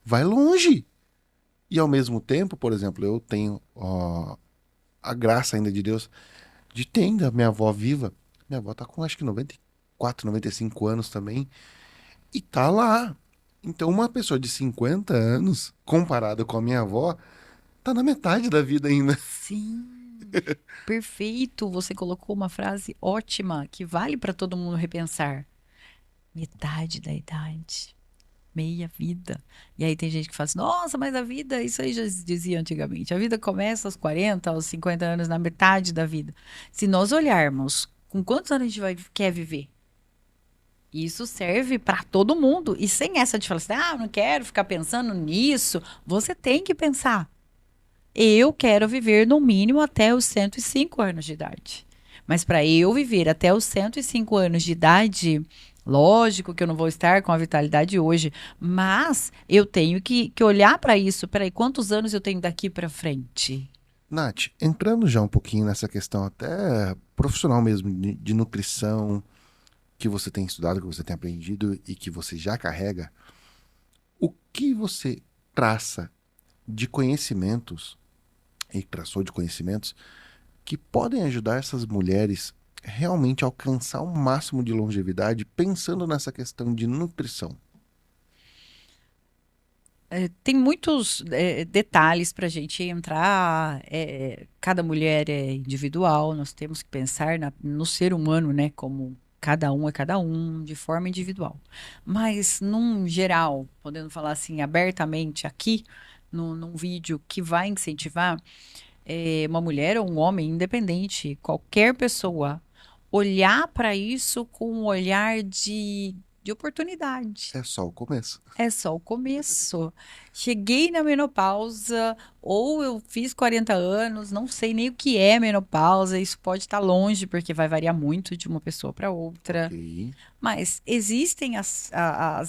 vai longe. E ao mesmo tempo, por exemplo, eu tenho a graça ainda de Deus de ter ainda minha avó viva. Minha avó tá com acho que 94, 95 anos também. E tá lá. Então, uma pessoa de 50 anos, comparada com a minha avó, tá na metade da vida ainda. Sim, perfeito. Você colocou uma frase ótima que vale para todo mundo repensar. Metade da idade. Meia vida. E aí tem gente que fala assim, nossa, mas a vida, isso aí já se dizia antigamente. A vida começa aos 40, aos 50 anos, na metade da vida. Se nós olharmos com quantos anos a gente quer viver, isso serve para todo mundo. E sem essa de falar assim, eu não quero ficar pensando nisso. Você tem que pensar. Eu quero viver no mínimo até os 105 anos de idade. Mas para eu viver até os 105 anos de idade, lógico que eu não vou estar com a vitalidade hoje, mas eu tenho que olhar para isso. Peraí, quantos anos eu tenho daqui para frente? Nath, entrando já um pouquinho nessa questão até profissional mesmo, de nutrição, que você tem estudado, que você tem aprendido e que você já carrega, o que você traça de conhecimentos, e traçou de conhecimentos, que podem ajudar essas mulheres realmente alcançar o máximo de longevidade pensando nessa questão de nutrição? Tem muitos detalhes para a gente entrar. Cada mulher é individual, nós temos que pensar no ser humano, né? Como cada um é cada um, de forma individual. Mas, num geral, podendo falar assim abertamente aqui, num vídeo que vai incentivar uma mulher ou um homem, independente, qualquer pessoa, olhar para isso com um olhar de oportunidade. É só o começo. É só o começo. Cheguei na menopausa, ou eu fiz 40 anos, não sei nem o que é menopausa, isso pode estar longe, porque vai variar muito de uma pessoa para outra. Ok. Mas existem as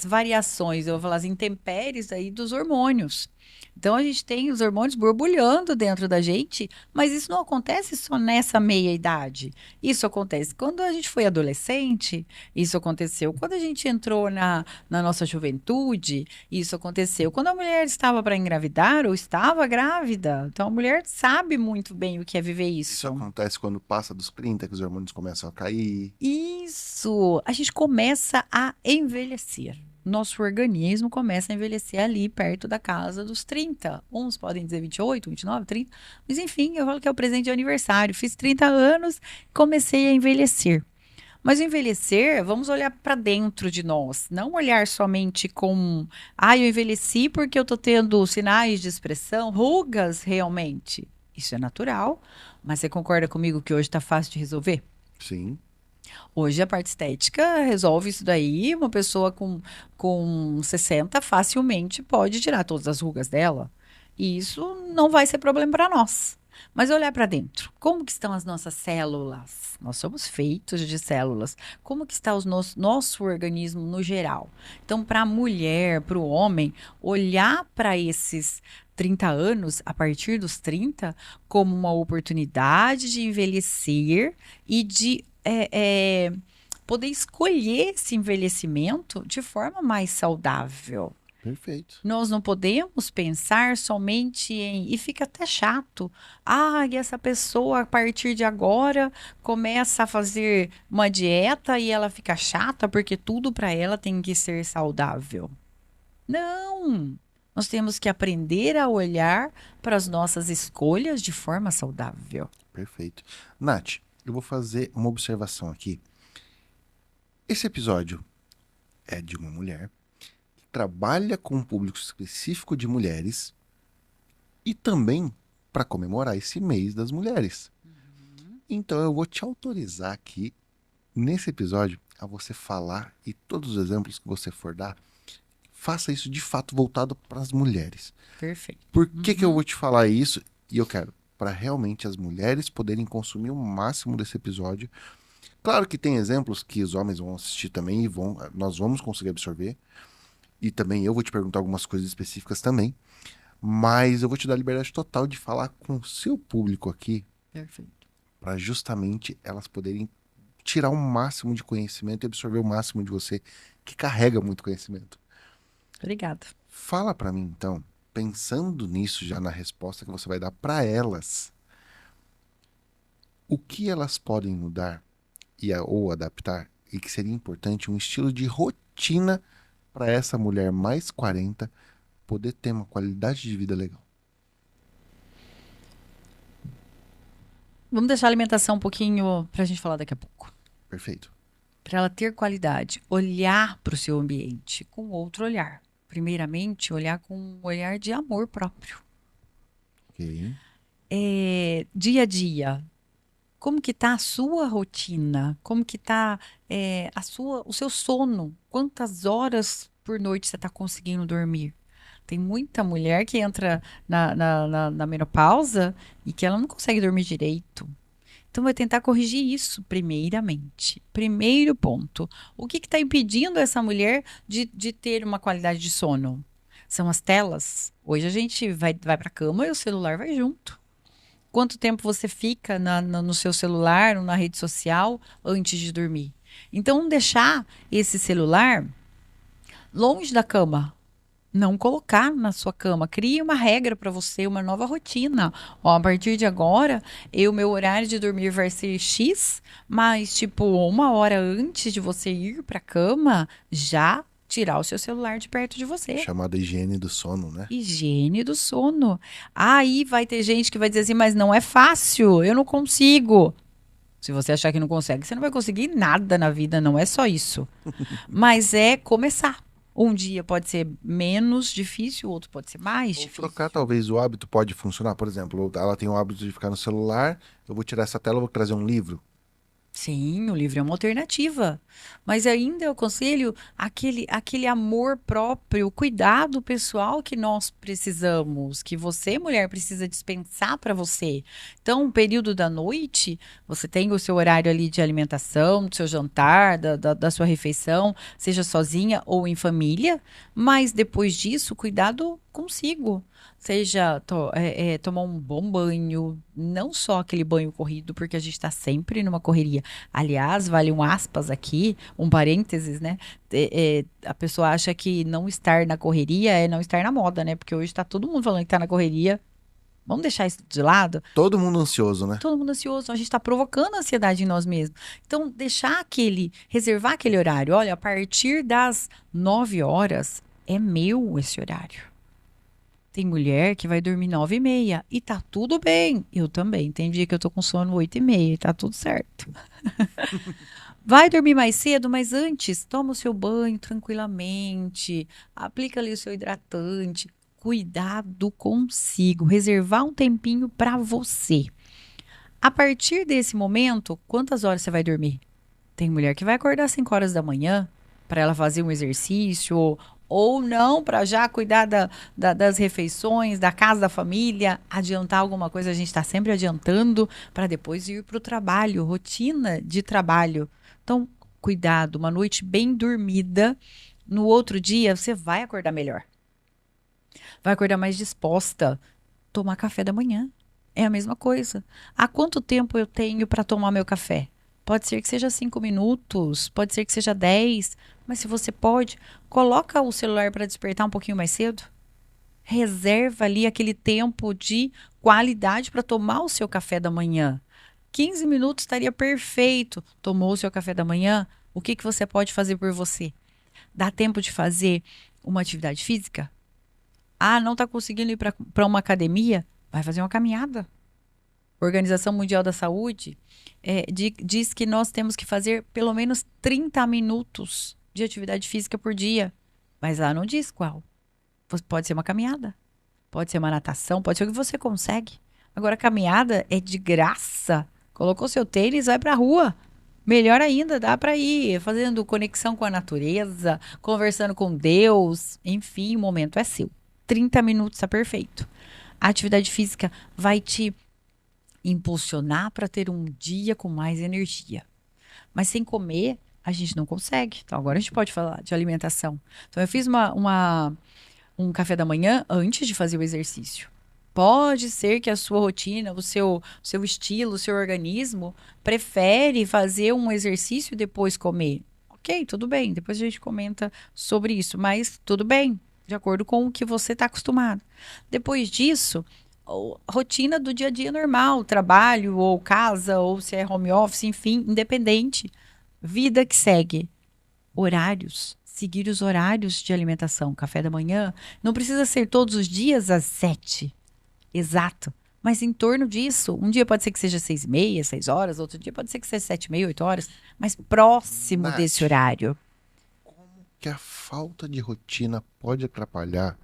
variações, eu vou falar as intempéries aí dos hormônios. Então a gente tem os hormônios borbulhando dentro da gente, mas isso não acontece só nessa meia idade. Isso acontece quando a gente foi adolescente, isso aconteceu quando a gente entrou na nossa juventude, isso aconteceu quando a mulher estava para engravidar ou estava grávida. Então a mulher sabe muito bem o que é viver Isso isso. acontece quando passa dos 30, que os hormônios começam a cair. Isso! A gente começa a envelhecer. Nosso organismo começa a envelhecer ali perto da casa dos 30. Uns podem dizer 28, 29, 30. Mas enfim, eu falo que é o presente de aniversário. Fiz 30 anos, comecei a envelhecer. Mas o envelhecer, vamos olhar para dentro de nós. Não olhar somente com, eu envelheci porque eu estou tendo sinais de expressão, rugas realmente. Isso é natural, mas você concorda comigo que hoje está fácil de resolver? Sim. Hoje a parte estética resolve isso daí. Uma pessoa com 60 facilmente pode tirar todas as rugas dela. E isso não vai ser problema para nós. Mas olhar para dentro. Como que estão as nossas células? Nós somos feitos de células. Como que está o nosso organismo no geral? Então, para a mulher, para o homem, olhar para esses 30 anos, a partir dos 30, como uma oportunidade de envelhecer e de poder escolher esse envelhecimento de forma mais saudável. Perfeito. Nós não podemos pensar somente e fica até chato. E essa pessoa a partir de agora começa a fazer uma dieta e ela fica chata porque tudo para ela tem que ser saudável. Não! Nós temos que aprender a olhar para as nossas escolhas de forma saudável. Perfeito. Nath, eu vou fazer uma observação aqui. Esse episódio é de uma mulher que trabalha com um público específico de mulheres e também para comemorar esse mês das mulheres. Então eu vou te autorizar aqui, nesse episódio, a você falar e todos os exemplos que você for dar, faça isso de fato voltado para as mulheres. Perfeito. Por que que eu vou te falar isso? E eu quero para realmente as mulheres poderem consumir o máximo desse episódio. Claro que tem exemplos que os homens vão assistir também e nós vamos conseguir absorver. E também eu vou te perguntar algumas coisas específicas também. Mas eu vou te dar liberdade total de falar com o seu público aqui. Perfeito. Para justamente elas poderem tirar o máximo de conhecimento e absorver o máximo de você, que carrega muito conhecimento. Obrigada. Fala para mim, então, pensando nisso já na resposta que você vai dar para elas, o que elas podem mudar ou adaptar e que seria importante um estilo de rotina para essa mulher mais 40 poder ter uma qualidade de vida legal. Vamos deixar a alimentação um pouquinho para a gente falar daqui a pouco. Perfeito. Para ela ter qualidade, olhar para o seu ambiente com outro olhar. Primeiramente, olhar com um olhar de amor próprio. Ok. Dia a dia, como que está a sua rotina? Como que está o seu sono? Quantas horas por noite você está conseguindo dormir? Tem muita mulher que entra na menopausa e que ela não consegue dormir direito. Então, vai tentar corrigir isso primeiramente. Primeiro ponto. O que está impedindo essa mulher de ter uma qualidade de sono? São as telas. Hoje a gente vai para a cama e o celular vai junto. Quanto tempo você fica no seu celular ou na rede social antes de dormir? Então, deixar esse celular longe da cama. não colocar na sua cama. Crie uma regra para você, uma nova rotina. Ó, a partir de agora, meu horário de dormir vai ser X, mas tipo, uma hora antes de você ir para cama, já tirar o seu celular de perto de você. Chamada higiene do sono, né? Higiene do sono. Aí vai ter gente que vai dizer assim, mas não é fácil, eu não consigo. Se você achar que não consegue, você não vai conseguir nada na vida, não é só isso. Mas é começar. Um dia pode ser menos difícil, outro pode ser mais Ou difícil. trocar, talvez, o hábito pode funcionar. Por exemplo, ela tem o hábito de ficar no celular, eu vou tirar essa tela, eu vou trazer um livro. Sim, o livro é uma alternativa. Mas ainda eu aconselho aquele amor próprio, o cuidado pessoal que nós precisamos, que você, mulher, precisa dispensar para você. Então, o período da noite, você tem o seu horário ali de alimentação, do seu jantar, da sua refeição, seja sozinha ou em família, mas depois disso, cuidado consigo. Seja tomar um bom banho, não só aquele banho corrido, porque a gente está sempre numa correria. Aliás, vale um aspas aqui, um parênteses, né? A pessoa acha que não estar na correria é não estar na moda, né? Porque hoje está todo mundo falando que está na correria. Vamos deixar isso de lado? Todo mundo ansioso, né? Todo mundo ansioso, a gente está provocando ansiedade em nós mesmos. Então, reservar aquele horário. Olha, a partir das 9 horas, é meu esse horário. Tem mulher que vai dormir 9h30 e tá tudo bem. Eu também. Tem dia que eu tô com sono 8h30 e tá tudo certo. Vai dormir mais cedo, mas antes, toma o seu banho tranquilamente, aplica ali o seu hidratante. Cuidado consigo, reservar um tempinho para você. A partir desse momento, quantas horas você vai dormir? Tem mulher que vai acordar às 5 horas da manhã para ela fazer um exercício ou não, para já cuidar das refeições, da casa da família, adiantar alguma coisa, a gente está sempre adiantando para depois ir para o trabalho, rotina de trabalho. Então, cuidado, uma noite bem dormida, no outro dia você vai acordar melhor. Vai acordar mais disposta. Tomar café da manhã. É a mesma coisa. Há quanto tempo eu tenho para tomar meu café? Pode ser que seja 5 minutos, pode ser que seja 10, mas se você pode, coloca o celular para despertar um pouquinho mais cedo. Reserva ali aquele tempo de qualidade para tomar o seu café da manhã. 15 minutos estaria perfeito. Tomou o seu café da manhã, o que você pode fazer por você? Dá tempo de fazer uma atividade física? Ah, não está conseguindo ir para uma academia? Vai fazer uma caminhada. Organização Mundial da Saúde diz que nós temos que fazer pelo menos 30 minutos de atividade física por dia. Mas lá não diz qual. Pode ser uma caminhada, pode ser uma natação, pode ser o que você consegue. Agora, a caminhada é de graça. Colocou seu tênis, vai para a rua. Melhor ainda, dá para ir fazendo conexão com a natureza, conversando com Deus. Enfim, o momento é seu. 30 minutos está perfeito. A atividade física vai te impulsionar para ter um dia com mais energia. Mas sem comer, a gente não consegue. Então, agora a gente pode falar de alimentação. Então, eu fiz um café da manhã antes de fazer o exercício. Pode ser que a sua rotina, o seu estilo, o seu organismo prefere fazer um exercício e depois comer. Ok, tudo bem. Depois a gente comenta sobre isso. Mas tudo bem, de acordo com o que você está acostumado. Depois disso, rotina do dia a dia normal, trabalho ou casa, ou se é home office, enfim, independente. Vida que segue. Horários. Seguir os horários de alimentação. Café da manhã não precisa ser todos os dias às 7. Exato. Mas em torno disso, um dia pode ser que seja 6h30, 6 horas, outro dia pode ser que seja 7h30, 8 horas, mas próximo Nath, desse horário. como que a falta de rotina pode atrapalhar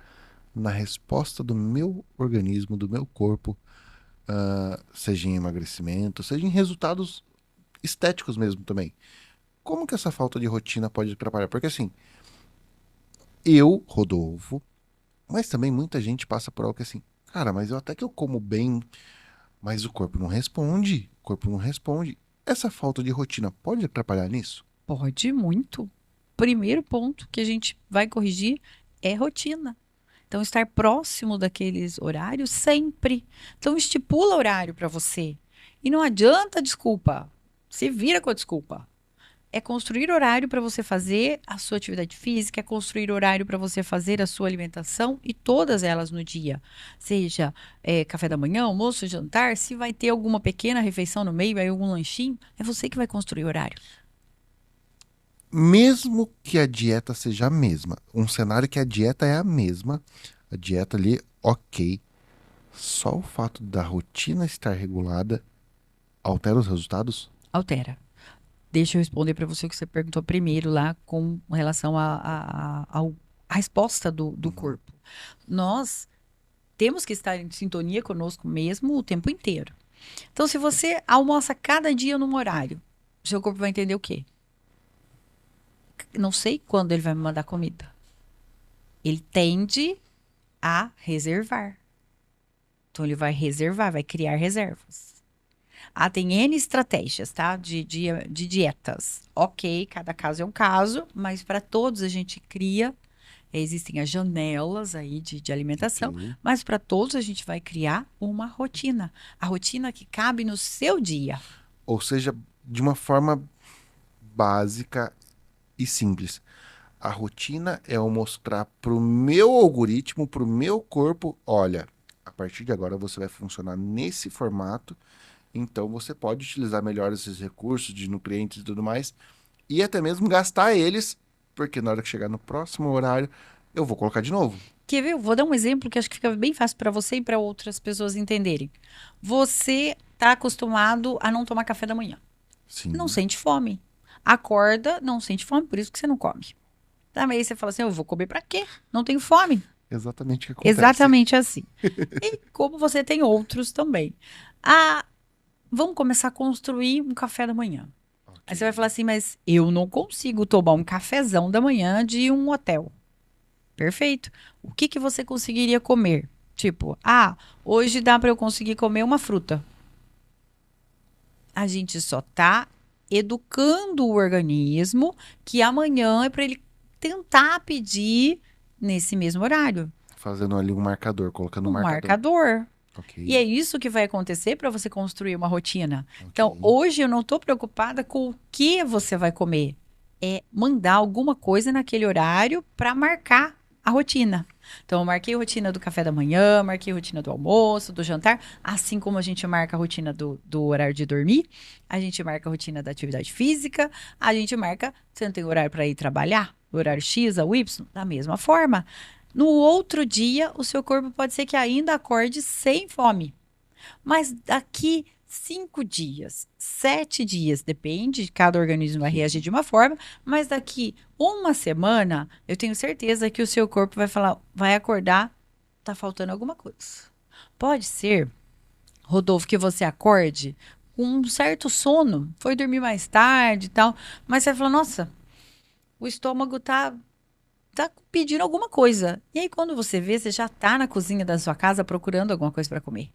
na resposta do meu organismo, do meu corpo, seja em emagrecimento, seja em resultados estéticos mesmo também? Como que essa falta de rotina pode atrapalhar? Porque assim, eu, Rodolfo, mas também muita gente passa por algo que assim, cara, mas eu até que eu como bem, mas o corpo não responde, o corpo não responde. Essa falta de rotina pode atrapalhar nisso? Pode muito. Primeiro ponto que a gente vai corrigir é rotina. Então, estar próximo daqueles horários sempre. Então, estipula horário para você. E não adianta desculpa. Se vira com a desculpa. é construir horário para você fazer a sua atividade física, é construir horário para você fazer a sua alimentação e todas elas no dia. Seja café da manhã, almoço, jantar, se vai ter alguma pequena refeição no meio, aí algum lanchinho, é você que vai construir horário. Mesmo que a dieta seja a mesma, um cenário que a dieta é a mesma, a dieta ali, ok. Só o fato da rotina estar regulada altera os resultados? Altera. Deixa eu responder para você o que você perguntou primeiro lá com relação à resposta do corpo. Nós temos que estar em sintonia conosco mesmo o tempo inteiro. Então, se você almoça cada dia num horário, seu corpo vai entender o quê? Não sei quando ele vai me mandar comida. Ele tende a reservar. Então, ele vai reservar, vai criar reservas. Ah, tem N estratégias, tá? De dietas. Ok, cada caso é um caso, mas para todos a gente cria. Existem as janelas aí de alimentação, Ok. mas para todos a gente vai criar uma rotina. A rotina que cabe no seu dia. Ou seja, de uma forma básica e simples. A rotina é eu mostrar pro meu algoritmo, pro meu corpo, olha, a partir de agora você vai funcionar nesse formato, então você pode utilizar melhor esses recursos de nutrientes e tudo mais, e até mesmo gastar eles, porque na hora que chegar no próximo horário, eu vou colocar de novo. Quer ver? Eu vou dar um exemplo que acho que fica bem fácil para você e para outras pessoas entenderem. Você está acostumado a não tomar café da manhã. Não Sim, sente fome. Acorda, não sente fome, por isso que você não come. Também você fala assim, eu vou comer para quê? Não tenho fome. exatamente o que acontece. Exatamente assim. E como você tem outros também. Ah, vamos começar a construir um café da manhã. Ok. Aí você vai falar assim, mas eu não consigo tomar um cafezão da manhã de um hotel. Perfeito. O que que você conseguiria comer? Tipo, hoje dá para eu conseguir comer uma fruta. A gente só tá educando o organismo que amanhã é para ele tentar pedir nesse mesmo horário, Fazendo ali um marcador, colocando um um marcador. marcador. E Ok, é isso que vai acontecer para você construir uma rotina. Então, ok. hoje eu não estou preocupada com o que você vai comer. É mandar alguma coisa naquele horário para marcar a rotina. Então, eu marquei a rotina do café da manhã, marquei a rotina do almoço, do jantar, assim como a gente marca a rotina do horário de dormir, a gente marca a rotina da atividade física, a gente marca, você não tem horário para ir trabalhar, o horário X ou Y, da mesma forma. No outro dia, o seu corpo pode ser que ainda acorde sem fome. Mas daqui 5 dias, 7 dias, depende, cada organismo vai reagir Sim. de uma forma, mas daqui uma semana, eu tenho certeza que o seu corpo vai falar, vai acordar, tá faltando alguma coisa. Pode ser, Rodolfo, que você acorde com um certo sono, foi dormir mais tarde e tal, mas você vai falar, nossa, o estômago tá pedindo alguma coisa. E aí, quando você vê, você já tá na cozinha da sua casa procurando alguma coisa para comer.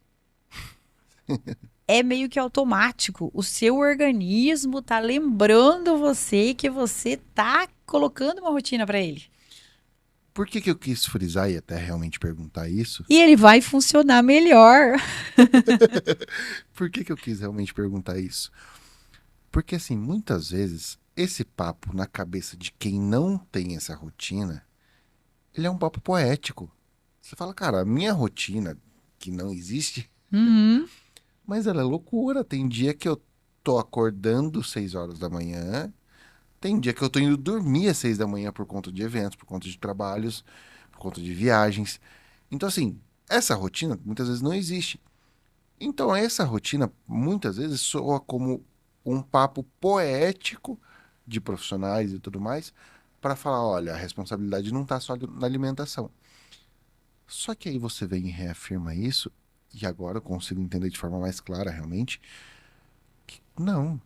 É meio que automático. O seu organismo tá lembrando você que você tá colocando uma rotina para ele. Por que que eu quis frisar e até realmente perguntar isso? E ele vai funcionar melhor. Por que que eu quis realmente perguntar isso? Porque, assim, muitas vezes, esse papo na cabeça de quem não tem essa rotina, ele é um papo poético. Você fala, cara, a minha rotina, que não existe, Uhum. mas ela é loucura. Tem dia que eu tô acordando 6 horas da manhã, tem dia que eu tô indo dormir às 6 da manhã por conta de eventos, por conta de trabalhos, por conta de viagens. Então, assim, essa rotina muitas vezes não existe. Então, essa rotina muitas vezes soa como um papo poético de profissionais e tudo mais, para falar: olha, a responsabilidade não está só na alimentação. Só que aí você vem e reafirma isso, e agora eu consigo entender de forma mais clara realmente, que não,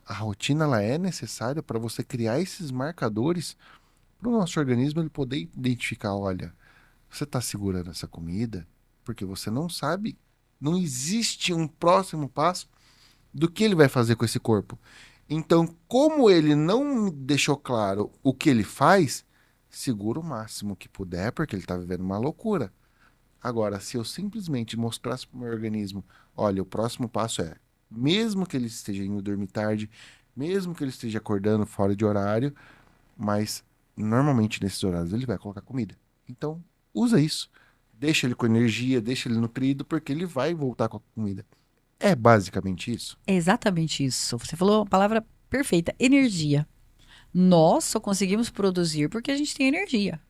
a rotina ela é necessária para você criar esses marcadores para o nosso organismo ele poder identificar: olha, você está segurando essa comida porque você não sabe, não existe um próximo passo do que ele vai fazer com esse corpo. Então, como ele não me deixou claro o que ele faz, segura o máximo que puder, porque ele está vivendo uma loucura. Agora, se eu simplesmente mostrasse para o meu organismo, olha, o próximo passo é, mesmo que ele esteja indo dormir tarde, Mesmo que ele esteja acordando fora de horário, mas normalmente nesses horários ele vai colocar comida. Então, usa isso. Deixa ele com energia, deixa ele nutrido, porque ele vai voltar com a comida. É basicamente isso. É exatamente isso. Você falou a palavra perfeita, energia. Nós só conseguimos produzir porque a gente tem energia.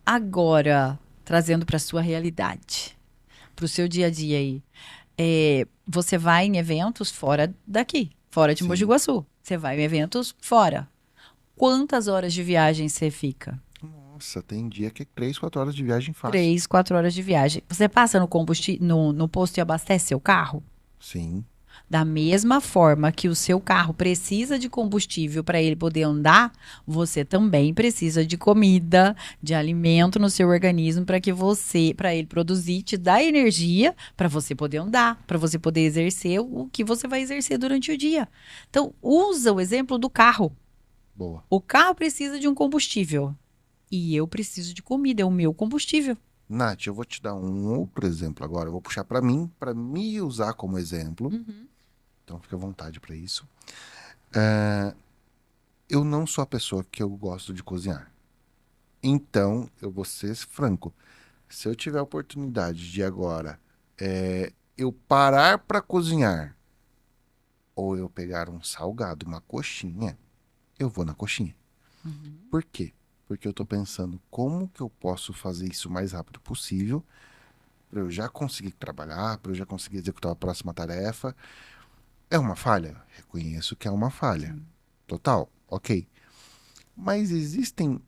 Agora, trazendo para a sua realidade, para o seu dia a dia aí, você vai em eventos fora daqui, fora de Mogi Sim. Guaçu. Você vai em eventos fora. Quantas horas de viagem você fica? Nossa, tem dia que é 3, 4 horas de viagem fácil. 3, 4 horas de viagem. Você passa no combustível, no posto e abastece seu carro? Sim. Da mesma forma que o seu carro precisa de combustível para ele poder andar, você também precisa de comida, de alimento no seu organismo para ele produzir, te dar energia para você poder andar, para você poder exercer o que você vai exercer durante o dia. Então, usa o exemplo do carro. Boa. O carro precisa de um combustível e eu preciso de comida, é o meu combustível. Nath, eu vou te dar um outro exemplo agora. Eu vou puxar para me usar como exemplo. Então fica à vontade para isso. Eu não sou a pessoa que eu gosto de cozinhar. Então, eu vou ser franco. Se eu tiver a oportunidade de agora eu parar para cozinhar ou eu pegar um salgado, uma coxinha, eu vou na coxinha. Por quê? Porque eu tô pensando como que eu posso fazer isso o mais rápido possível para eu já conseguir trabalhar, para eu já conseguir executar a próxima tarefa. É uma falha? Reconheço que é uma falha. Total, ok. Mas existem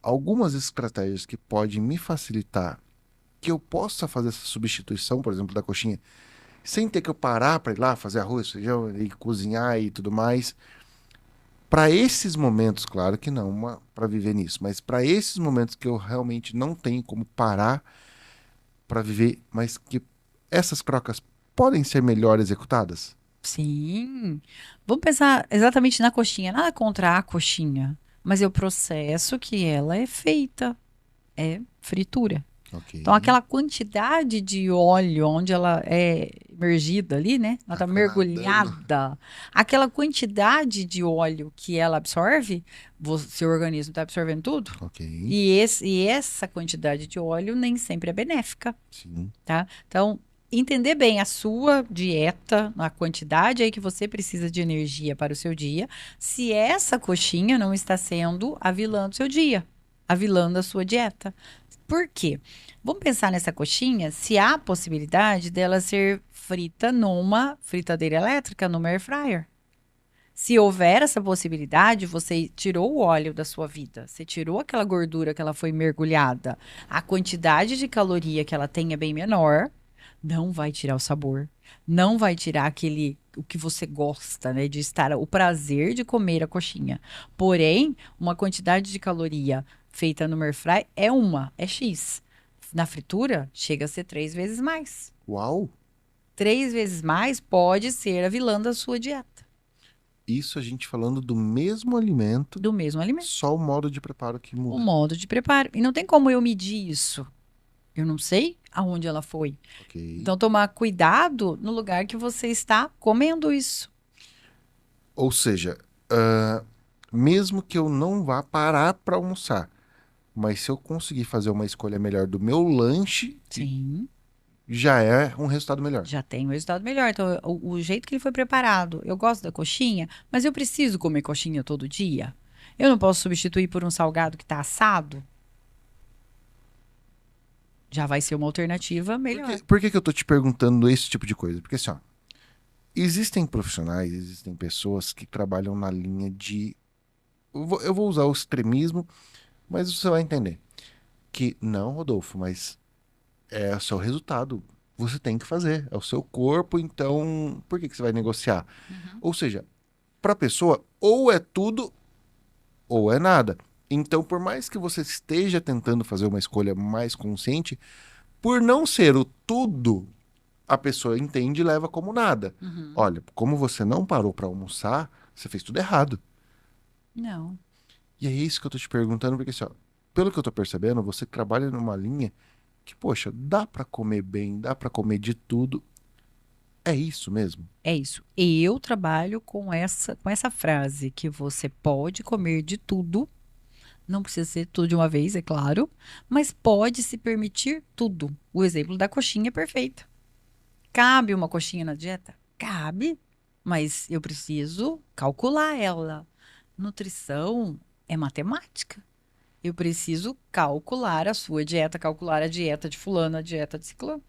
algumas estratégias que podem me facilitar que eu possa fazer essa substituição, por exemplo, da coxinha, sem ter que eu parar para ir lá fazer arroz, feijão e cozinhar e tudo mais. Para esses momentos, claro que não para viver nisso, mas para esses momentos que eu realmente não tenho como parar para viver, mas que essas trocas podem ser melhor executadas. Sim. Vamos pensar exatamente na coxinha. Nada contra a coxinha, mas é o processo que ela é feita. É fritura. Ok. Então, aquela quantidade de óleo onde ela é imergida ali, né? Ela está Fica nadando. mergulhada. Aquela quantidade de óleo que ela absorve, seu organismo está absorvendo tudo. Ok. E essa quantidade de óleo nem sempre é benéfica, Sim. tá? Então, entender bem a sua dieta, a quantidade aí que você precisa de energia para o seu dia, se essa coxinha não está sendo a vilã do seu dia, a vilã da sua dieta. Por quê? Vamos pensar nessa coxinha, se há a possibilidade dela ser frita numa fritadeira elétrica, numa air fryer. Se houver essa possibilidade, você tirou o óleo da sua vida, você tirou aquela gordura que ela foi mergulhada, a quantidade de caloria que ela tem é bem menor, não vai tirar o sabor, não vai tirar o que você gosta, né, de estar, o prazer de comer a coxinha. Porém, uma quantidade de caloria feita no air fry é X. Na fritura, chega a ser 3 vezes mais. Uau! 3 vezes mais pode ser a vilã da sua dieta, Isso a gente falando do mesmo alimento, do mesmo alimento. só o modo de preparo que O muda. modo de preparo. E não tem como eu medir isso. Eu não sei aonde ela foi. Ok. Então, tomar cuidado no lugar que você está comendo isso. Ou seja, mesmo que eu não vá parar para almoçar, mas se eu conseguir fazer uma escolha melhor do meu lanche, Sim, já é um resultado melhor. já tem um resultado melhor. Então, o jeito que ele foi preparado, eu gosto da coxinha, mas eu preciso comer coxinha todo dia. Eu não posso substituir por um salgado que está assado. Já vai ser uma alternativa melhor. Por que que eu tô te perguntando esse tipo de coisa? Porque assim, ó, existem profissionais, existem pessoas que trabalham na linha de. Eu vou usar o extremismo, mas você vai entender. Que não, Rodolfo, mas é o seu resultado. Você tem que fazer. É o seu corpo, então por que que você vai negociar? Ou seja, para a pessoa, ou é tudo ou é nada. Então, por mais que você esteja tentando fazer uma escolha mais consciente, por não ser o tudo, a pessoa entende e leva como nada. Olha, como você não parou para almoçar, você fez tudo errado. Não. E é isso que eu tô te perguntando, porque assim, ó, pelo que eu tô percebendo, você trabalha numa linha que, poxa, dá para comer bem, dá para comer de tudo. É isso mesmo? É isso. Eu trabalho com essa frase que você pode comer de tudo, não precisa ser tudo de uma vez, é claro, mas pode se permitir tudo. O exemplo da coxinha é perfeito. Cabe uma coxinha na dieta? Cabe, mas eu preciso calcular ela. Nutrição é matemática. Eu preciso calcular a sua dieta, calcular a dieta de fulano, a dieta de ciclano.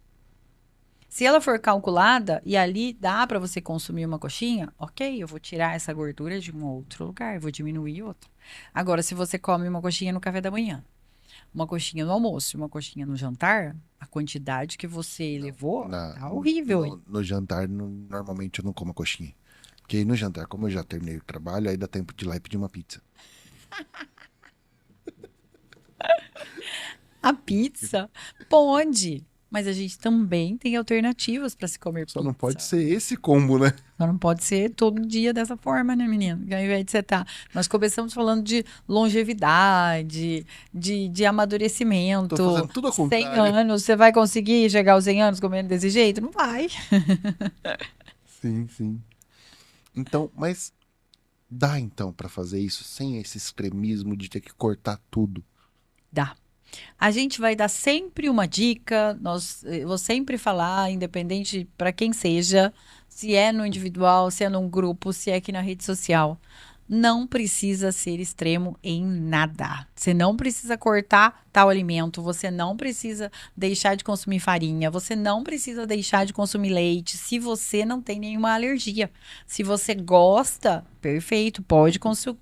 Se ela for calculada e ali dá para você consumir uma coxinha, ok, eu vou tirar essa gordura de um outro lugar, eu vou diminuir outra. Agora, se você come uma coxinha no café da manhã, uma coxinha no almoço, uma coxinha no jantar, a quantidade que você levou Na, tá horrível, hein? no jantar, normalmente eu não como coxinha. Porque aí no jantar, como eu já terminei o trabalho, aí dá tempo de ir lá e pedir uma pizza. A pizza pode, mas a gente também tem alternativas para se comer Só não pode pizza. ser esse combo, né? Só não pode ser todo dia dessa forma, né, menino? Ao invés de você tá. Nós começamos falando de longevidade, de Tô amadurecimento. fazendo tudo ao 100 contrário. anos, você vai conseguir chegar aos 100 anos comendo desse jeito? Não vai. Sim, sim. Então, mas dá então pra fazer isso sem esse extremismo de ter que cortar tudo. Dá. A gente vai dar sempre uma dica, eu vou sempre falar, independente para quem seja, se é no individual, se é num grupo, se é aqui na rede social. Não precisa ser extremo em nada. Você não precisa cortar tal alimento, você não precisa deixar de consumir farinha, você não precisa deixar de consumir leite se você não tem nenhuma alergia. Se você gosta, perfeito, pode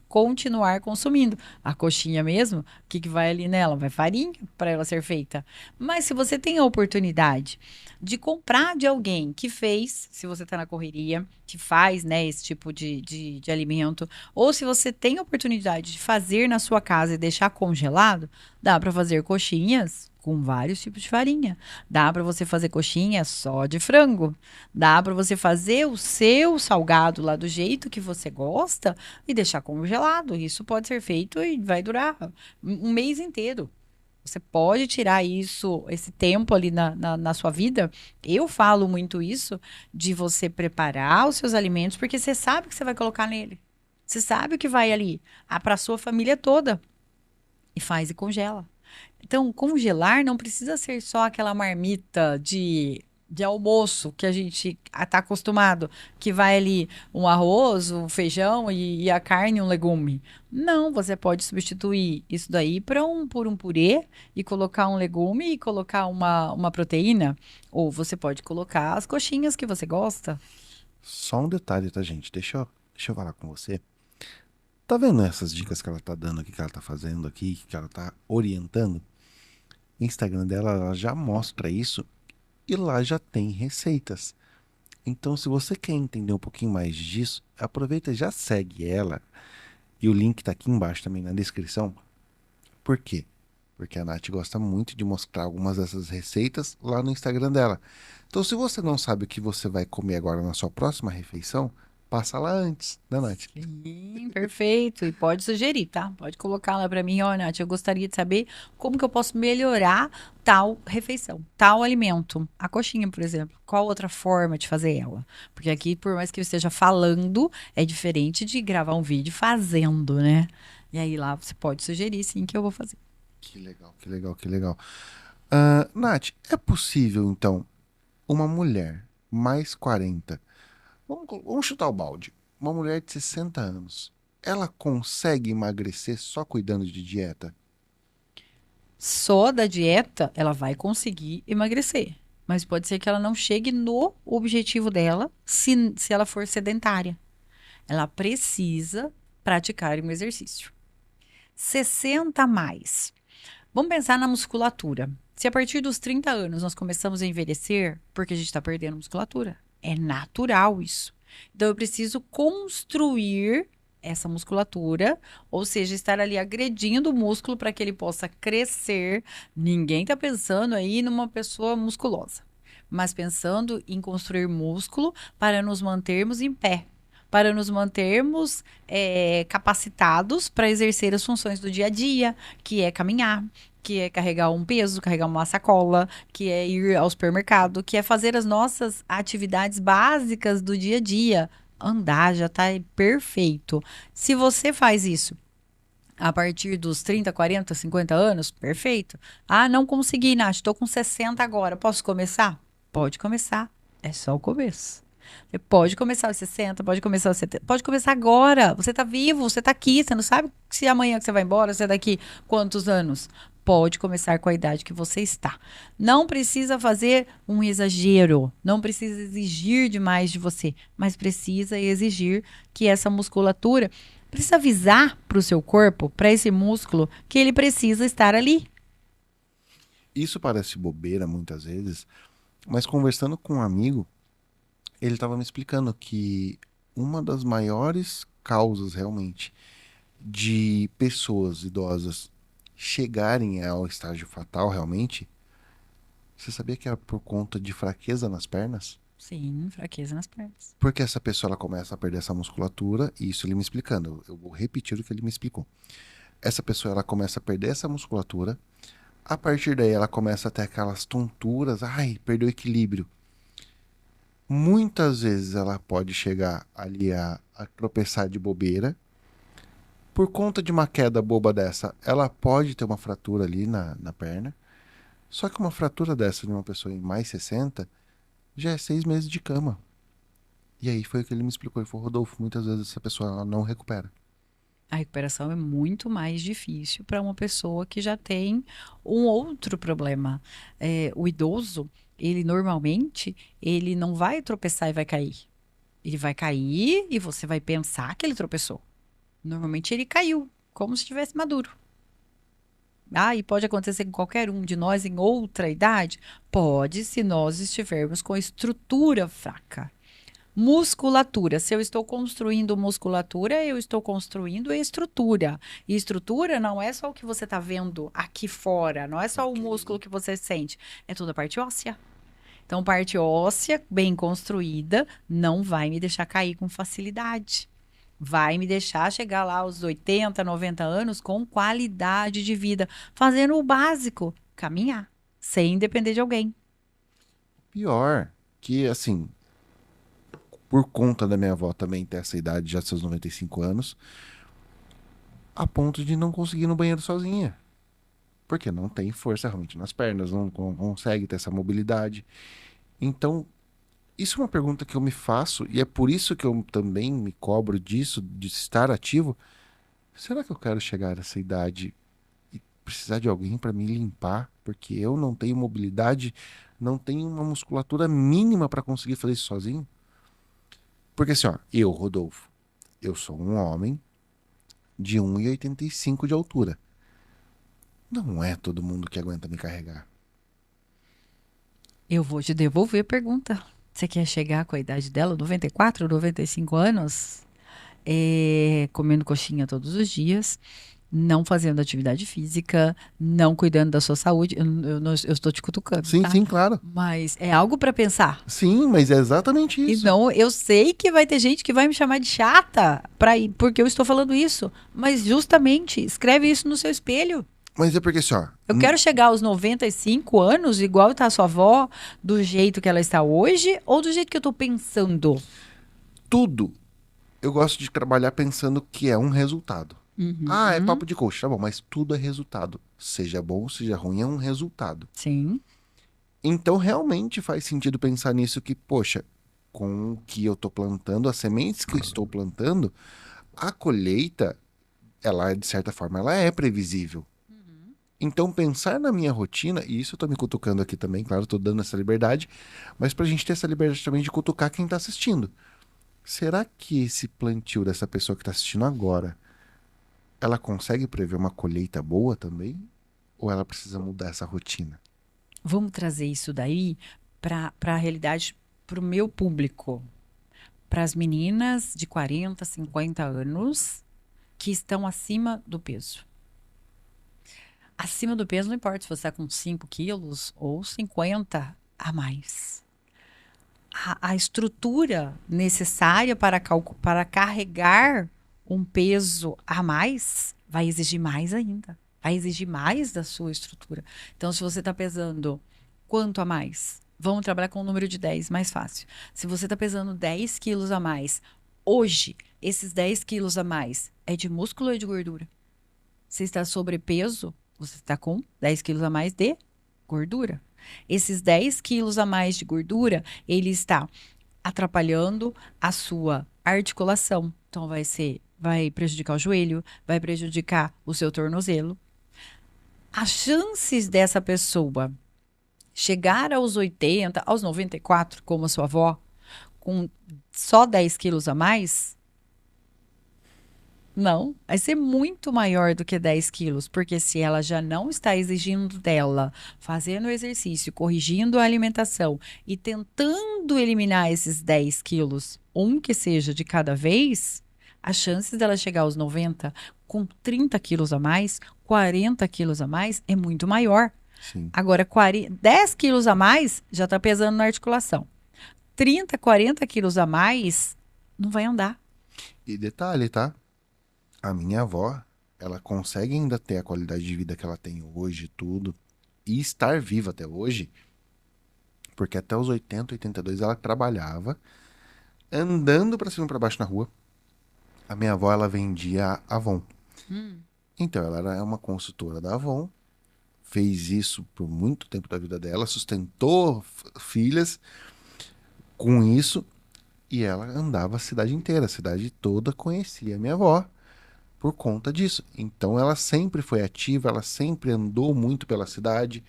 continuar consumindo. A coxinha mesmo, o que vai ali nela? Vai farinha para ela ser feita. Mas se você tem a oportunidade de comprar de alguém que fez, se você está na correria, que faz, né, esse tipo de alimento, ou se você tem a oportunidade de fazer na sua casa e deixar congelado, dá para fazer coxinhas com vários tipos de farinha. Dá para você fazer coxinha só de frango. Dá para você fazer o seu salgado lá do jeito que você gosta e deixar congelado. Isso pode ser feito e vai durar um mês inteiro. Você pode tirar isso, esse tempo ali na sua vida. Eu falo muito isso de você preparar os seus alimentos, porque você sabe o que você vai colocar nele. Você sabe o que vai ali. Ah, para a sua família toda. E faz e congela. Então, congelar não precisa ser só aquela marmita de almoço que a gente está acostumado, que vai ali um arroz, um feijão e a carne e um legume. Não, você pode substituir isso daí por um purê e colocar um legume e colocar uma proteína. Ou você pode colocar as coxinhas que você gosta. Só um detalhe, tá, gente? Deixa eu falar com você. Tá vendo essas dicas que ela tá dando aqui, que ela tá fazendo aqui, que ela tá orientando? O Instagram dela, ela já mostra isso e lá já tem receitas. Então, se você quer entender um pouquinho mais disso, aproveita e já segue ela. E o link tá aqui embaixo também na descrição. Por quê? Porque a Nath gosta muito de mostrar algumas dessas receitas lá no Instagram dela. Então, se você não sabe o que você vai comer agora na sua próxima refeição, passa lá antes, né, Nath? Sim, perfeito. E pode sugerir, tá? Pode colocar lá para mim, ó, Nath, eu gostaria de saber como que eu posso melhorar tal refeição, tal alimento. A coxinha, por exemplo. Qual outra forma de fazer ela? Porque aqui, por mais que eu esteja falando, é diferente de gravar um vídeo fazendo, né? E aí lá você pode sugerir, sim, que eu vou fazer. Que legal, que legal, que legal. Nath, é possível, então, uma mulher mais 40, vamos chutar o balde, uma mulher de 60 anos, ela consegue emagrecer só cuidando de dieta? Só da dieta, ela vai conseguir emagrecer. Mas pode ser que ela não chegue no objetivo dela se ela for sedentária. Ela precisa praticar um exercício. 60 a mais. Vamos pensar na musculatura. Se a partir dos 30 anos nós começamos a envelhecer, porque a gente está perdendo musculatura. É natural isso. Então eu preciso construir essa musculatura, ou seja, estar ali agredindo o músculo para que ele possa crescer. Ninguém está pensando aí numa pessoa musculosa, mas pensando em construir músculo para nos mantermos em pé. para nos mantermos capacitados para exercer as funções do dia a dia, que é caminhar, que é carregar um peso, carregar uma sacola, que é ir ao supermercado, que é fazer as nossas atividades básicas do dia a dia. Andar já está perfeito. Se você faz isso a partir dos 30, 40, 50 anos, perfeito. Ah, não consegui, Nath, estou com 60 agora. Posso começar? Pode começar. É só o começo. Você pode começar aos 60, pode começar aos 70, pode começar agora. Você está vivo, você está aqui, você não sabe se amanhã que você vai embora, se é daqui quantos anos. Pode começar com a idade que você está. Não precisa fazer um exagero, não precisa exigir demais de você, mas precisa exigir que essa musculatura precisa avisar para o seu corpo, para esse músculo, que ele precisa estar ali. Isso parece bobeira muitas vezes, mas conversando com um amigo, ele estava me explicando que uma das maiores causas realmente de pessoas idosas chegarem ao estágio fatal realmente, você sabia que era por conta de fraqueza nas pernas? Sim, fraqueza nas pernas. Porque essa pessoa ela começa a perder essa musculatura, e isso ele me explicando, eu vou repetir o que ele me explicou. Essa pessoa ela começa a perder essa musculatura, a partir daí ela começa a ter aquelas tonturas, ai, perdeu o equilíbrio. Muitas vezes ela pode chegar ali a tropeçar de bobeira. Por conta de uma queda boba dessa, ela pode ter uma fratura ali na perna. Só que uma fratura dessa de uma pessoa em mais 60 já é 6 meses de cama. E aí foi o que ele me explicou. Ele falou, Rodolfo, muitas vezes essa pessoa ela não recupera. A recuperação é muito mais difícil para uma pessoa que já tem um outro problema. O idoso, ele normalmente, ele não vai tropeçar e vai cair. Ele vai cair e você vai pensar que ele tropeçou. Normalmente ele caiu, como se estivesse maduro. Ah, e pode acontecer com qualquer um de nós em outra idade? Pode, se nós estivermos com a estrutura fraca. Musculatura. Se eu estou construindo musculatura, eu estou construindo estrutura. E estrutura não é só o que você está vendo aqui fora, não é só o músculo que você sente, é toda a parte óssea. Então, parte óssea bem construída não vai me deixar cair com facilidade. Vai me deixar chegar lá aos 80, 90 anos com qualidade de vida, fazendo o básico, caminhar, sem depender de alguém. Pior que, assim, por conta da minha avó também ter essa idade, já seus 95 anos, a ponto de não conseguir ir no banheiro sozinha. Porque não tem força realmente nas pernas, não consegue ter essa mobilidade. Então, isso é uma pergunta que eu me faço, e é por isso que eu também me cobro disso, de estar ativo. Será que eu quero chegar a essa idade e precisar de alguém para me limpar? Porque eu não tenho mobilidade, não tenho uma musculatura mínima para conseguir fazer isso sozinho? Porque assim, ó, eu, Rodolfo, eu sou um homem de 1,85 de altura. Não é todo mundo que aguenta me carregar. Eu vou te devolver a pergunta. Você quer chegar com a idade dela, 94, 95 anos? Comendo coxinha todos os dias, não fazendo atividade física, não cuidando da sua saúde. Eu estou te cutucando, Sim, tá? sim, claro. Mas é algo para pensar. Sim, mas é exatamente E isso. não, eu sei que vai ter gente que vai me chamar de chata porque eu estou falando isso. Mas justamente, escreve isso no seu espelho. Mas é porque assim, ó, Eu quero chegar aos 95 anos, igual está a sua avó, do jeito que ela está hoje, ou do jeito que eu estou pensando? tudo eu gosto de trabalhar pensando que é um resultado. Ah, é Uhum. papo de coach, tá bom, mas tudo é resultado. Seja bom, seja ruim, é um resultado. Sim. Então realmente faz sentido pensar nisso que, poxa, com o que eu tô plantando, as sementes que eu estou plantando, a colheita, ela de certa forma, ela é previsível. Então pensar na minha rotina, e isso eu tô me cutucando aqui também, claro, tô dando essa liberdade, mas pra gente ter essa liberdade também de cutucar quem tá assistindo. Será que esse plantio dessa pessoa que tá assistindo agora, ela consegue prever uma colheita boa também? Ou ela precisa mudar essa rotina? Vamos trazer isso daí para a realidade, para o meu público, para as meninas de 40, 50 anos que estão acima do peso. Acima do peso não importa se você está com 5 quilos ou 50 a mais. a estrutura necessária para carregar um peso a mais vai exigir mais ainda. Vai exigir mais da sua estrutura. Então, se você está pesando quanto a mais? Vamos trabalhar com o número de 10, mais fácil. Se você está pesando 10 quilos a mais, hoje, esses 10 quilos a mais é de músculo ou é de gordura? Se está sobrepeso, você está com 10 quilos a mais de gordura. Esses 10 quilos a mais de gordura, ele está atrapalhando a sua articulação. Então, vai prejudicar o joelho, vai prejudicar o seu tornozelo. As chances dessa pessoa chegar aos 80, aos 94, como a sua avó, com só 10 quilos a mais, não, vai ser muito maior do que 10 quilos, porque se ela já não está exigindo dela, fazendo exercício, corrigindo a alimentação e tentando eliminar esses 10 quilos, um que seja de cada vez, as chances dela chegar aos 90 com 30 quilos a mais, 40 quilos a mais, é muito maior. Sim. Agora, 10 quilos a mais já está pesando na articulação. 30, 40 quilos a mais, não vai andar. E detalhe, tá? A minha avó, ela consegue ainda ter a qualidade de vida que ela tem hoje e tudo, e estar viva até hoje, porque até os 80, 82 ela trabalhava, andando pra cima e pra baixo na rua. A minha avó, ela vendia Avon. Então, ela era uma consultora da Avon, fez isso por muito tempo da vida dela, sustentou filhas com isso, e ela andava a cidade inteira, a cidade toda conhecia a minha avó por conta disso. Então ela sempre foi ativa, ela sempre andou muito pela cidade.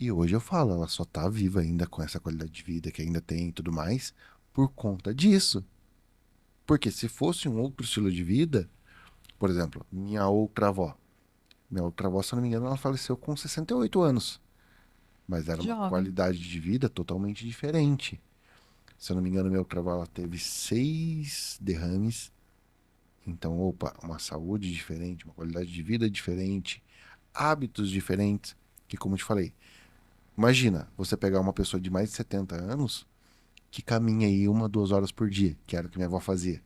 E hoje eu falo, ela só tá viva ainda com essa qualidade de vida que ainda tem e tudo mais, por conta disso. Porque se fosse um outro estilo de vida, por exemplo, minha outra avó, se eu não me engano, ela faleceu com 68 anos. Mas era uma Jovem. qualidade de vida totalmente diferente. Se eu não me engano, minha outra avó, ela teve 6 derrames. Então, opa, uma saúde diferente, uma qualidade de vida diferente, hábitos diferentes, que como eu te falei, imagina você pegar uma pessoa de mais de 70 anos que caminha aí 1, 2 horas por dia, que era o que minha avó fazia.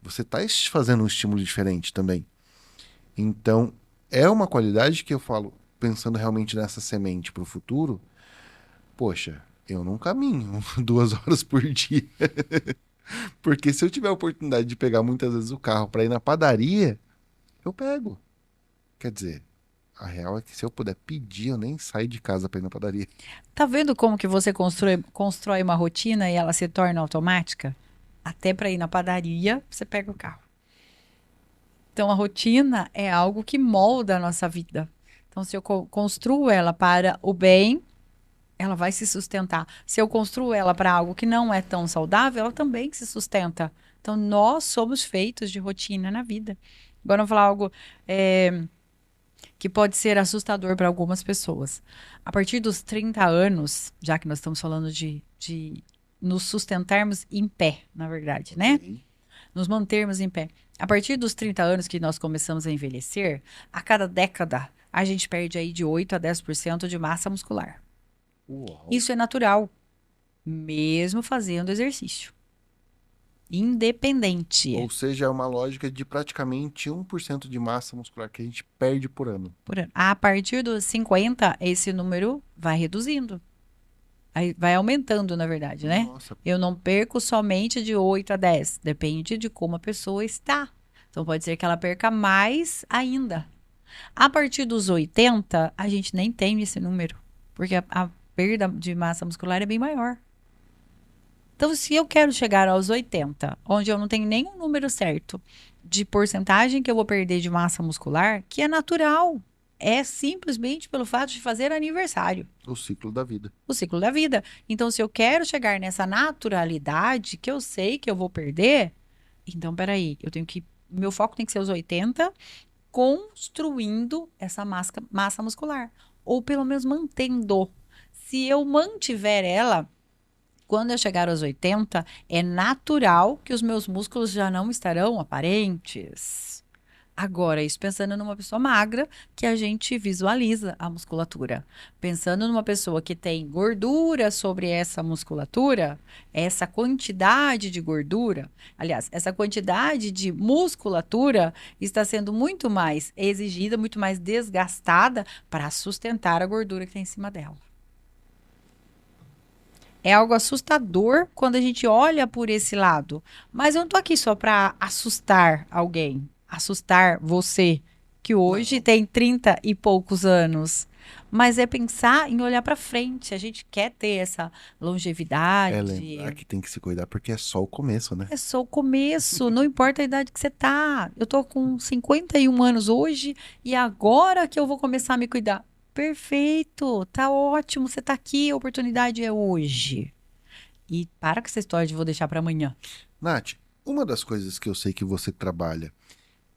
Você tá fazendo um estímulo diferente também. Então, é uma qualidade que eu falo, pensando realmente nessa semente para o futuro, poxa, eu não caminho 2 horas por dia. Porque se eu tiver a oportunidade de pegar muitas vezes o carro para ir na padaria, eu pego. Quer dizer, a real é que se eu puder pedir, eu nem saio de casa para ir na padaria. Tá vendo como que você constrói uma rotina e ela se torna automática? Até para ir na padaria, você pega o carro. Então, a rotina é algo que molda a nossa vida. Então, se eu construo ela para o bem, ela vai se sustentar. Se eu construo ela para algo que não é tão saudável, ela também se sustenta. Então, nós somos feitos de rotina na vida. Agora, eu vou falar algo que pode ser assustador para algumas pessoas. A partir dos 30 anos, já que nós estamos falando de nos sustentarmos em pé, na verdade, né? Ok. Nos mantermos em pé. A partir dos 30 anos que nós começamos a envelhecer, a cada década, a gente perde aí de 8 a 10% de massa muscular. Uau. Isso é natural, mesmo fazendo exercício. Independente. Ou seja, é uma lógica de praticamente 1% de massa muscular que a gente perde por ano. Por ano. A partir dos 50, esse número vai reduzindo. Aí vai aumentando, na verdade, né? Nossa, Eu não perco somente de 8 a 10. Depende de como a pessoa está. Então, pode ser que ela perca mais ainda. A partir dos 80, a gente nem tem esse número. Porque a perda de massa muscular é bem maior. Então, se eu quero chegar aos 80, onde eu não tenho nenhum número certo de porcentagem que eu vou perder de massa muscular, que é natural, é simplesmente pelo fato de fazer aniversário, o ciclo da vida. o ciclo da vida. Então, se eu quero chegar nessa naturalidade que eu sei que eu vou perder, então, peraí, meu foco tem que ser os 80, construindo essa massa muscular. Ou pelo menos mantendo. Se eu mantiver ela, quando eu chegar aos 80, é natural que os meus músculos já não estarão aparentes. Agora, isso pensando numa pessoa magra, que a gente visualiza a musculatura. Pensando numa pessoa que tem gordura sobre essa musculatura, essa quantidade de gordura, aliás, essa quantidade de musculatura está sendo muito mais exigida, muito mais desgastada para sustentar a gordura que tem em cima dela. É algo assustador quando a gente olha por esse lado. Mas eu não tô aqui só para assustar alguém, assustar você, que hoje Não. tem 30 e poucos anos. Mas é pensar em olhar para frente. A gente quer ter essa É lembrar longevidade. que tem que se cuidar porque é só o começo, né? É só o começo, não importa a idade que você tá. Eu tô com 51 anos hoje e agora que eu vou começar a me cuidar. Perfeito, tá ótimo, você tá aqui, a oportunidade é hoje. E para com essa história de vou deixar para amanhã. Nath, uma das coisas que eu sei que você trabalha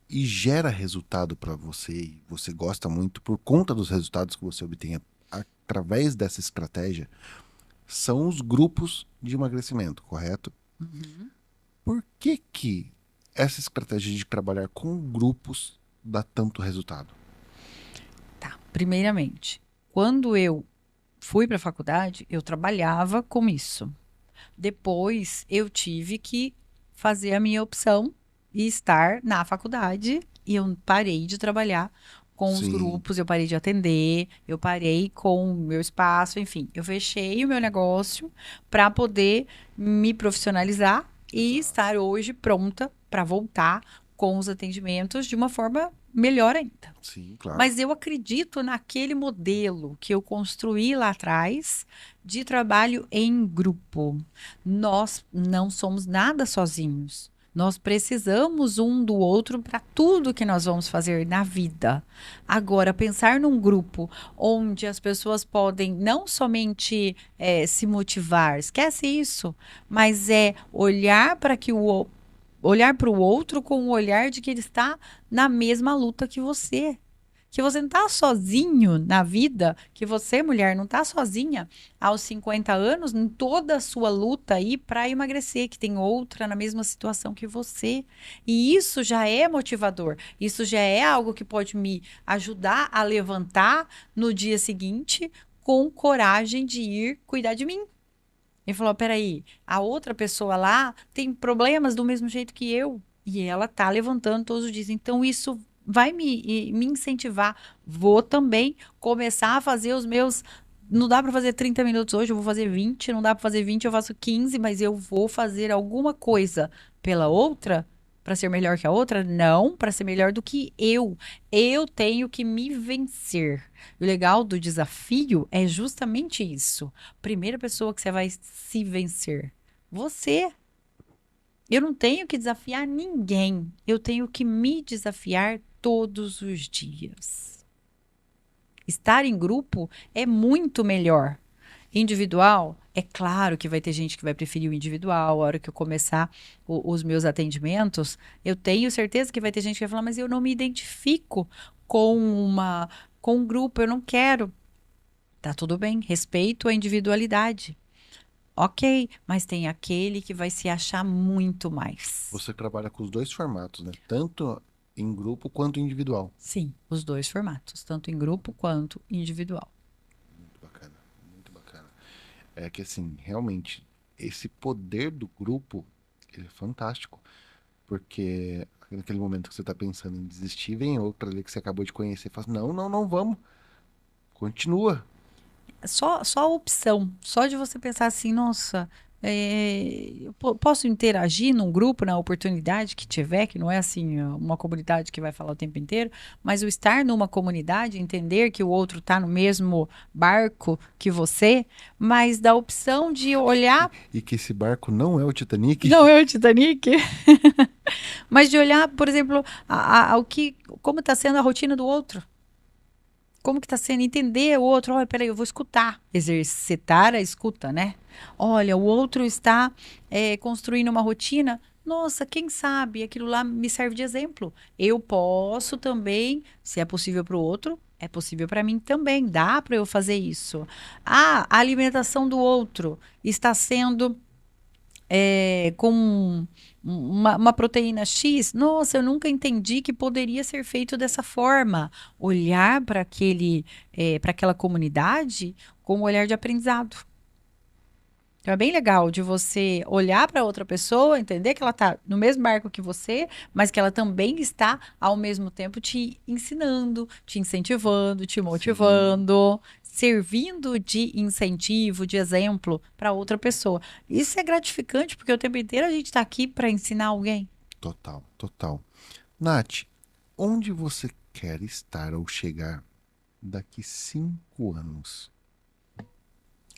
e gera resultado para você, e você gosta muito por conta dos resultados que você obtenha através dessa estratégia, são os grupos de emagrecimento, correto? Uhum. Por que que essa estratégia de trabalhar com grupos dá tanto resultado? Tá. Primeiramente, quando eu fui para a faculdade, eu trabalhava com isso. Depois, eu tive que fazer a minha opção e estar na faculdade. E eu parei de trabalhar com os Sim, grupos, eu parei de atender, eu parei com o meu espaço, enfim. Eu fechei o meu negócio para poder me profissionalizar e exato. estar hoje pronta para voltar com os atendimentos de uma forma melhor ainda. Sim, claro. Mas eu acredito naquele modelo que eu construí lá atrás de trabalho em grupo. Nós não somos nada sozinhos. Nós precisamos um do outro para tudo que nós vamos fazer na vida. Agora, pensar num grupo onde as pessoas podem não somente se motivar, esquece isso, mas é olhar para o outro com o olhar de que ele está na mesma luta que você. Que você não está sozinho na vida, que você, mulher, não está sozinha aos 50 anos em toda a sua luta aí para emagrecer, que tem outra na mesma situação que você. E isso já é motivador. Isso já é algo que pode me ajudar a levantar no dia seguinte com coragem de ir cuidar de mim. Ele falou: peraí, a outra pessoa lá tem problemas do mesmo jeito que eu. E ela tá levantando todos os dias. Então, isso vai me incentivar. Vou também começar a fazer os meus. Não dá para fazer 30 minutos hoje, eu vou fazer 20. Não dá para fazer 20, eu faço 15, mas eu vou fazer alguma coisa pela outra para ser melhor que a outra? Não, para ser melhor do que eu. Eu tenho que me vencer. O legal do desafio é justamente isso. Primeira pessoa que você vai se vencer. Você. Eu não tenho que desafiar ninguém. Eu tenho que me desafiar todos os dias. Estar em grupo é muito melhor. Individual, é claro que vai ter gente que vai preferir o individual. A hora que eu começar os meus atendimentos, eu tenho certeza que vai ter gente que vai falar, mas eu não me identifico com com um grupo, eu não quero. Tá tudo bem, respeito a individualidade. Ok, mas tem aquele que vai se achar muito mais. Você trabalha com os dois formatos, né? Tanto em grupo quanto individual. Sim, os dois formatos, tanto em grupo quanto individual. Muito bacana, muito bacana. É que assim, realmente, esse poder do grupo, ele é fantástico. Porque naquele momento que você tá pensando em desistir, vem outra ali que você acabou de conhecer e fala, não, não, não, vamos. Continua. Só a opção, só de você pensar assim, nossa, eu posso interagir num grupo na oportunidade que tiver, que não é assim uma comunidade que vai falar o tempo inteiro, mas o estar numa comunidade, entender que o outro está no mesmo barco que você, mas da opção de olhar, E que esse barco não é o Titanic. não é o Titanic, mas de olhar, por exemplo, como está sendo a rotina do outro. Como que está sendo? Entender o outro. Olha, peraí, eu vou escutar. Exercitar a escuta, né? Olha, o outro está construindo uma rotina. Nossa, quem sabe aquilo lá me serve de exemplo. Eu posso também, se é possível para o outro, é possível para mim também. Dá para eu fazer isso. Ah, a alimentação do outro está sendo com uma proteína X, nossa, eu nunca entendi que poderia ser feito dessa forma. Olhar para aquela comunidade com um olhar de aprendizado. Então é bem legal de você olhar para outra pessoa, entender que ela está no mesmo barco que você, mas que ela também está ao mesmo tempo te ensinando, te incentivando, te Sim, motivando, servindo de incentivo, de exemplo para outra pessoa. Isso é gratificante porque o tempo inteiro a gente está aqui para ensinar alguém. total, total. Nath, onde você quer estar ou chegar daqui 5 anos?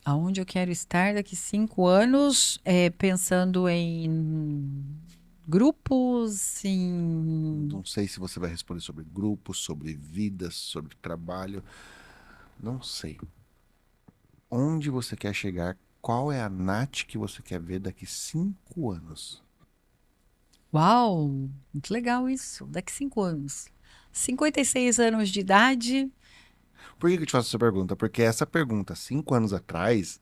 Aonde eu quero estar daqui 5 anos, pensando em grupos, em Não sei se você vai responder sobre grupos, sobre vidas, sobre trabalho. Não sei. Onde você quer chegar? Qual é a Nath que você quer ver daqui 5 anos? Uau, muito legal isso. Daqui 5 anos. 56 anos de idade. Por que que eu te faço essa pergunta? Porque essa pergunta, 5 anos atrás,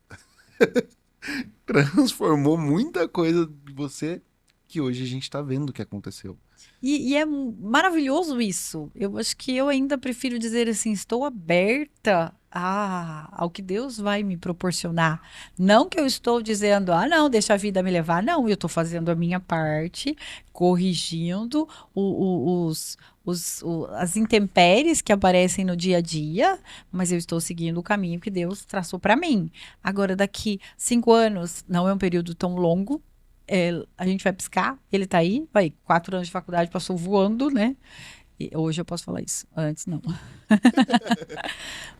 transformou muita coisa de você que hoje a gente tá vendo o que aconteceu. E é maravilhoso isso. Eu acho que eu ainda prefiro dizer assim: estou aberta ao que Deus vai me proporcionar. Não que eu estou dizendo, não, deixa a vida me levar. Não, eu estou fazendo a minha parte, corrigindo as intempéries que aparecem no dia a dia, mas eu estou seguindo o caminho que Deus traçou para mim. Agora, daqui 5 anos, não é um período tão longo. A gente vai piscar, ele tá aí, vai, 4 anos de faculdade passou voando, né? E hoje eu posso falar isso, antes não.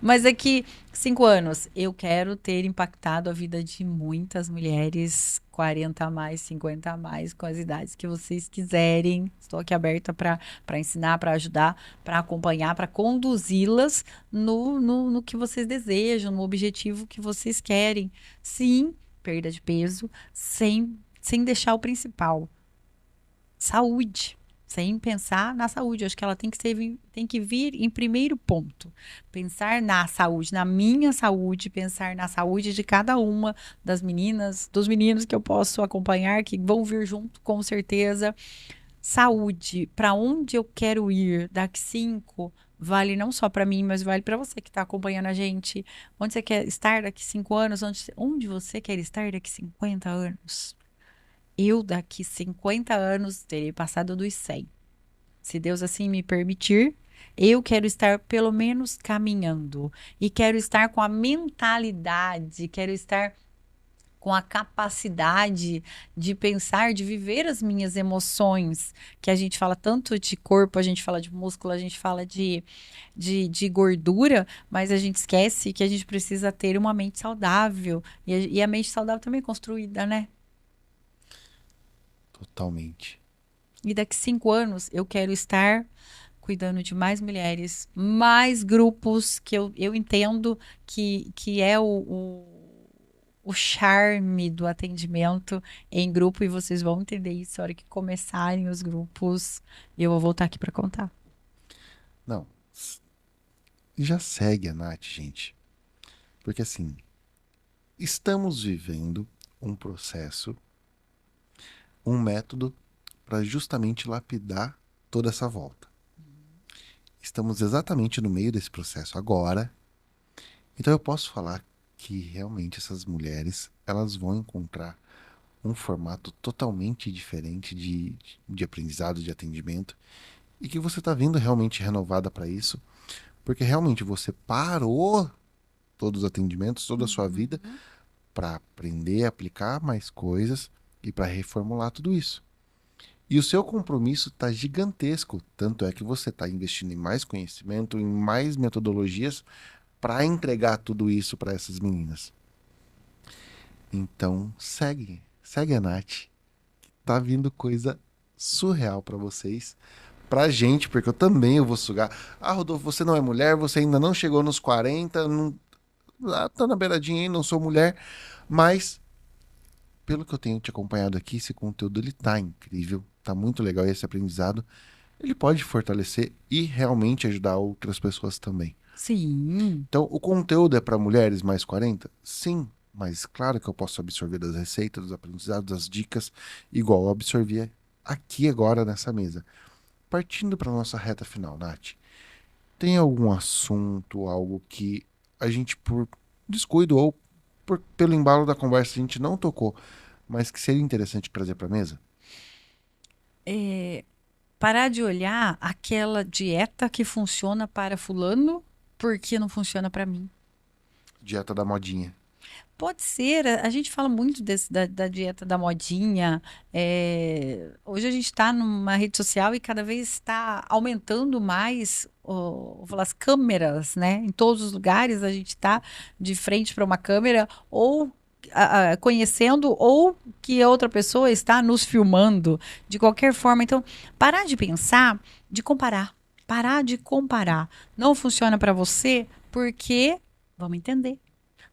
Mas daqui 5 anos, eu quero ter impactado a vida de muitas mulheres, 40 a mais, 50 a mais, com as idades que vocês quiserem. Estou aqui aberta para ensinar, para ajudar, para acompanhar, para conduzi-las no que vocês desejam, no objetivo que vocês querem. Sim, perda de peso, sem deixar o principal, saúde. Sem pensar na saúde. Eu acho que ela tem que vir em primeiro ponto. Pensar na saúde, na minha saúde, pensar na saúde de cada uma das meninas, dos meninos que eu posso acompanhar, que vão vir junto, com certeza. Saúde, para onde eu quero ir daqui 5, vale não só para mim, mas vale para você que está acompanhando a gente. Onde você quer estar daqui 5 anos? Onde você quer estar daqui 50 anos? Eu, daqui 50 anos, terei passado dos 100. Se Deus assim me permitir, eu quero estar pelo menos caminhando. E quero estar com a mentalidade, quero estar com a capacidade de pensar, de viver as minhas emoções. Que a gente fala tanto de corpo, a gente fala de músculo, a gente fala de gordura, mas a gente esquece que a gente precisa ter uma mente saudável. E a mente saudável também é construída, né? Totalmente. E daqui 5 anos eu quero estar cuidando de mais mulheres, mais grupos que eu entendo que é o charme do atendimento em grupo, e vocês vão entender isso na hora que começarem os grupos. E eu vou voltar aqui para contar. Não, já segue a Nath, gente. Porque assim, estamos vivendo um processo, um método para justamente lapidar toda essa volta. Estamos exatamente no meio desse processo agora. Então eu posso falar que realmente essas mulheres, elas vão encontrar um formato totalmente diferente de aprendizado, de atendimento, e que você está vindo realmente renovada para isso, porque realmente você parou todos os atendimentos, toda a sua vida, Uhum. para aprender a aplicar mais coisas e para reformular tudo isso. E o seu compromisso está gigantesco, tanto é que você está investindo em mais conhecimento, em mais metodologias para entregar tudo isso para essas meninas. Então, segue a Nath. Tá vindo coisa surreal para vocês, pra gente, porque eu vou sugar. Ah, Rodolfo, você não é mulher, você ainda não chegou nos 40, não, tá na beiradinha aí, não sou mulher, mas pelo que eu tenho te acompanhado aqui, esse conteúdo ele tá incrível, tá muito legal esse aprendizado. Ele pode fortalecer e realmente ajudar outras pessoas também. Sim. Então, o conteúdo é para mulheres mais 40? Sim, Mas claro que eu posso absorver das receitas, dos aprendizados, das dicas, igual eu absorvi aqui agora nessa mesa. Partindo para nossa reta final, Nath, tem algum assunto, algo que a gente, por descuido ou pelo embalo da conversa, a gente não tocou, mas que seria interessante trazer para a mesa? Parar de olhar aquela dieta que funciona para fulano porque não funciona para mim. Dieta da modinha. Pode ser, a gente fala muito da dieta da modinha. Hoje a gente está numa rede social e cada vez está aumentando mais vou falar, as câmeras, né? Em todos os lugares a gente está de frente para uma câmera ou conhecendo ou que outra pessoa está nos filmando de qualquer forma. Então, parar de pensar, de comparar. Parar de comparar. Não funciona para você porque, vamos entender.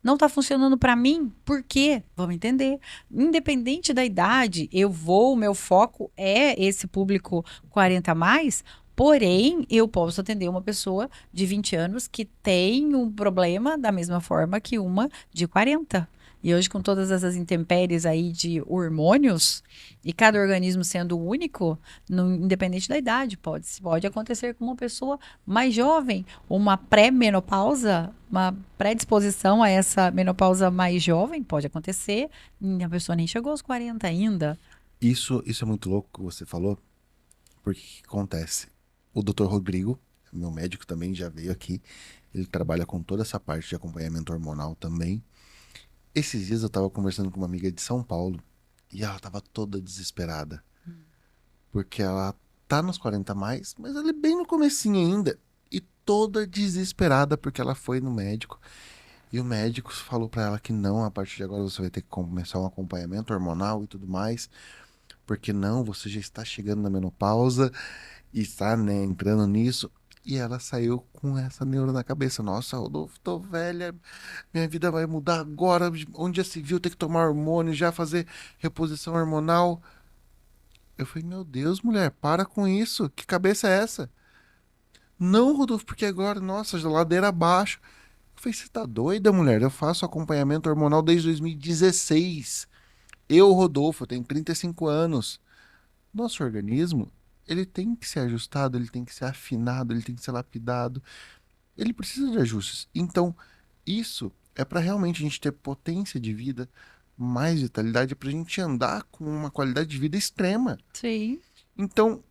Não está funcionando para mim, por quê? Vamos entender. Independente da idade, o meu foco é esse público 40 a mais, porém, eu posso atender uma pessoa de 20 anos que tem um problema da mesma forma que uma de 40. E hoje, com todas essas intempéries aí de hormônios, e cada organismo sendo único, independente da idade, pode acontecer com uma pessoa mais jovem, uma pré-menopausa, uma predisposição a essa menopausa mais jovem, pode acontecer, e a pessoa nem chegou aos 40 ainda. Isso é muito louco que você falou, porque o que acontece? O Dr. Rodrigo, meu médico também já veio aqui, ele trabalha com toda essa parte de acompanhamento hormonal também. Esses dias eu tava conversando com uma amiga de São Paulo e ela tava toda desesperada. Porque ela tá nos 40 a mais, mas ela é bem no comecinho ainda. E toda desesperada porque ela foi no médico. E o médico falou pra ela que não, a partir de agora você vai ter que começar um acompanhamento hormonal e tudo mais. Porque não, você já está chegando na menopausa e está, né, entrando nisso. E ela saiu com essa neura na cabeça. Nossa, Rodolfo, tô velha, minha vida vai mudar agora. Onde já se viu ter que tomar hormônio, já fazer reposição hormonal? Eu falei, meu Deus, mulher, para com isso. Que cabeça é essa? Não, Rodolfo, porque agora, nossa, ladeira abaixo. Eu falei, você tá doida, mulher? Eu faço acompanhamento hormonal desde 2016. Eu, Rodolfo, tenho 35 anos. Nosso organismo, ele tem que ser ajustado, ele tem que ser afinado, ele tem que ser lapidado. Ele precisa de ajustes. Então, isso é para realmente a gente ter potência de vida, mais vitalidade, para a gente andar com uma qualidade de vida extrema. Sim. Então,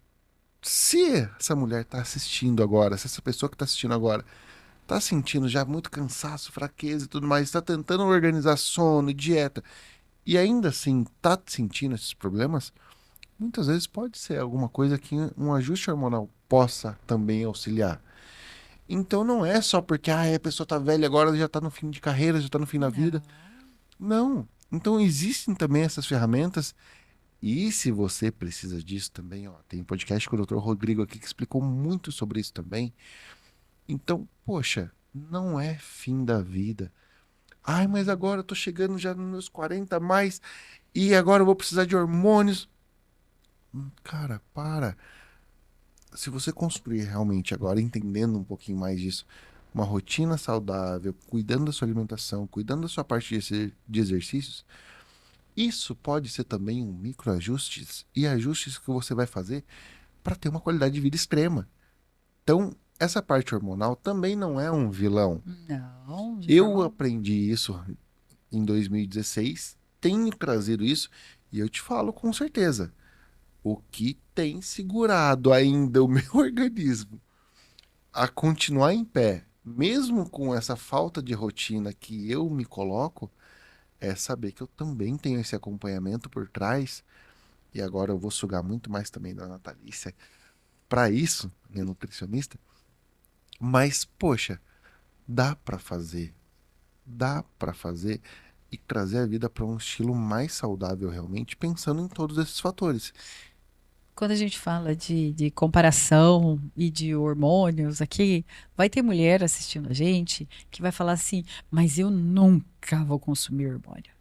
se essa mulher está assistindo agora, se essa pessoa que está assistindo agora está sentindo já muito cansaço, fraqueza e tudo mais, está tentando organizar sono, dieta, e ainda assim está sentindo esses problemas, muitas vezes pode ser alguma coisa que um ajuste hormonal possa também auxiliar. Então não é só porque a pessoa está velha agora, já está no fim de carreira, já está no fim da vida. Não. Então existem também essas ferramentas. E se você precisa disso também, ó, tem um podcast com o Dr. Rodrigo aqui que explicou muito sobre isso também. Então, poxa, não é fim da vida. Ai, mas agora eu tô chegando já nos meus 40 a mais e agora eu vou precisar de hormônios. Cara, para. Se você construir realmente agora, entendendo um pouquinho mais disso, uma rotina saudável, cuidando da sua alimentação, cuidando da sua parte de exercícios, isso pode ser também um microajustes e ajustes que você vai fazer para ter uma qualidade de vida extrema. Então, essa parte hormonal também não é um vilão. Não, de Eu forma. aprendi isso em 2016, tenho trazido isso e eu te falo com certeza. O que tem segurado ainda o meu organismo a continuar em pé, mesmo com essa falta de rotina que eu me coloco, é saber que eu também tenho esse acompanhamento por trás. E agora eu vou sugar muito mais também da Natalícia para isso, minha nutricionista. Mas, poxa, dá para fazer. Dá para fazer e trazer a vida para um estilo mais saudável realmente, pensando em todos esses fatores. Quando a gente fala de comparação e de hormônios aqui, vai ter mulher assistindo a gente que vai falar assim, mas eu nunca vou consumir hormônio.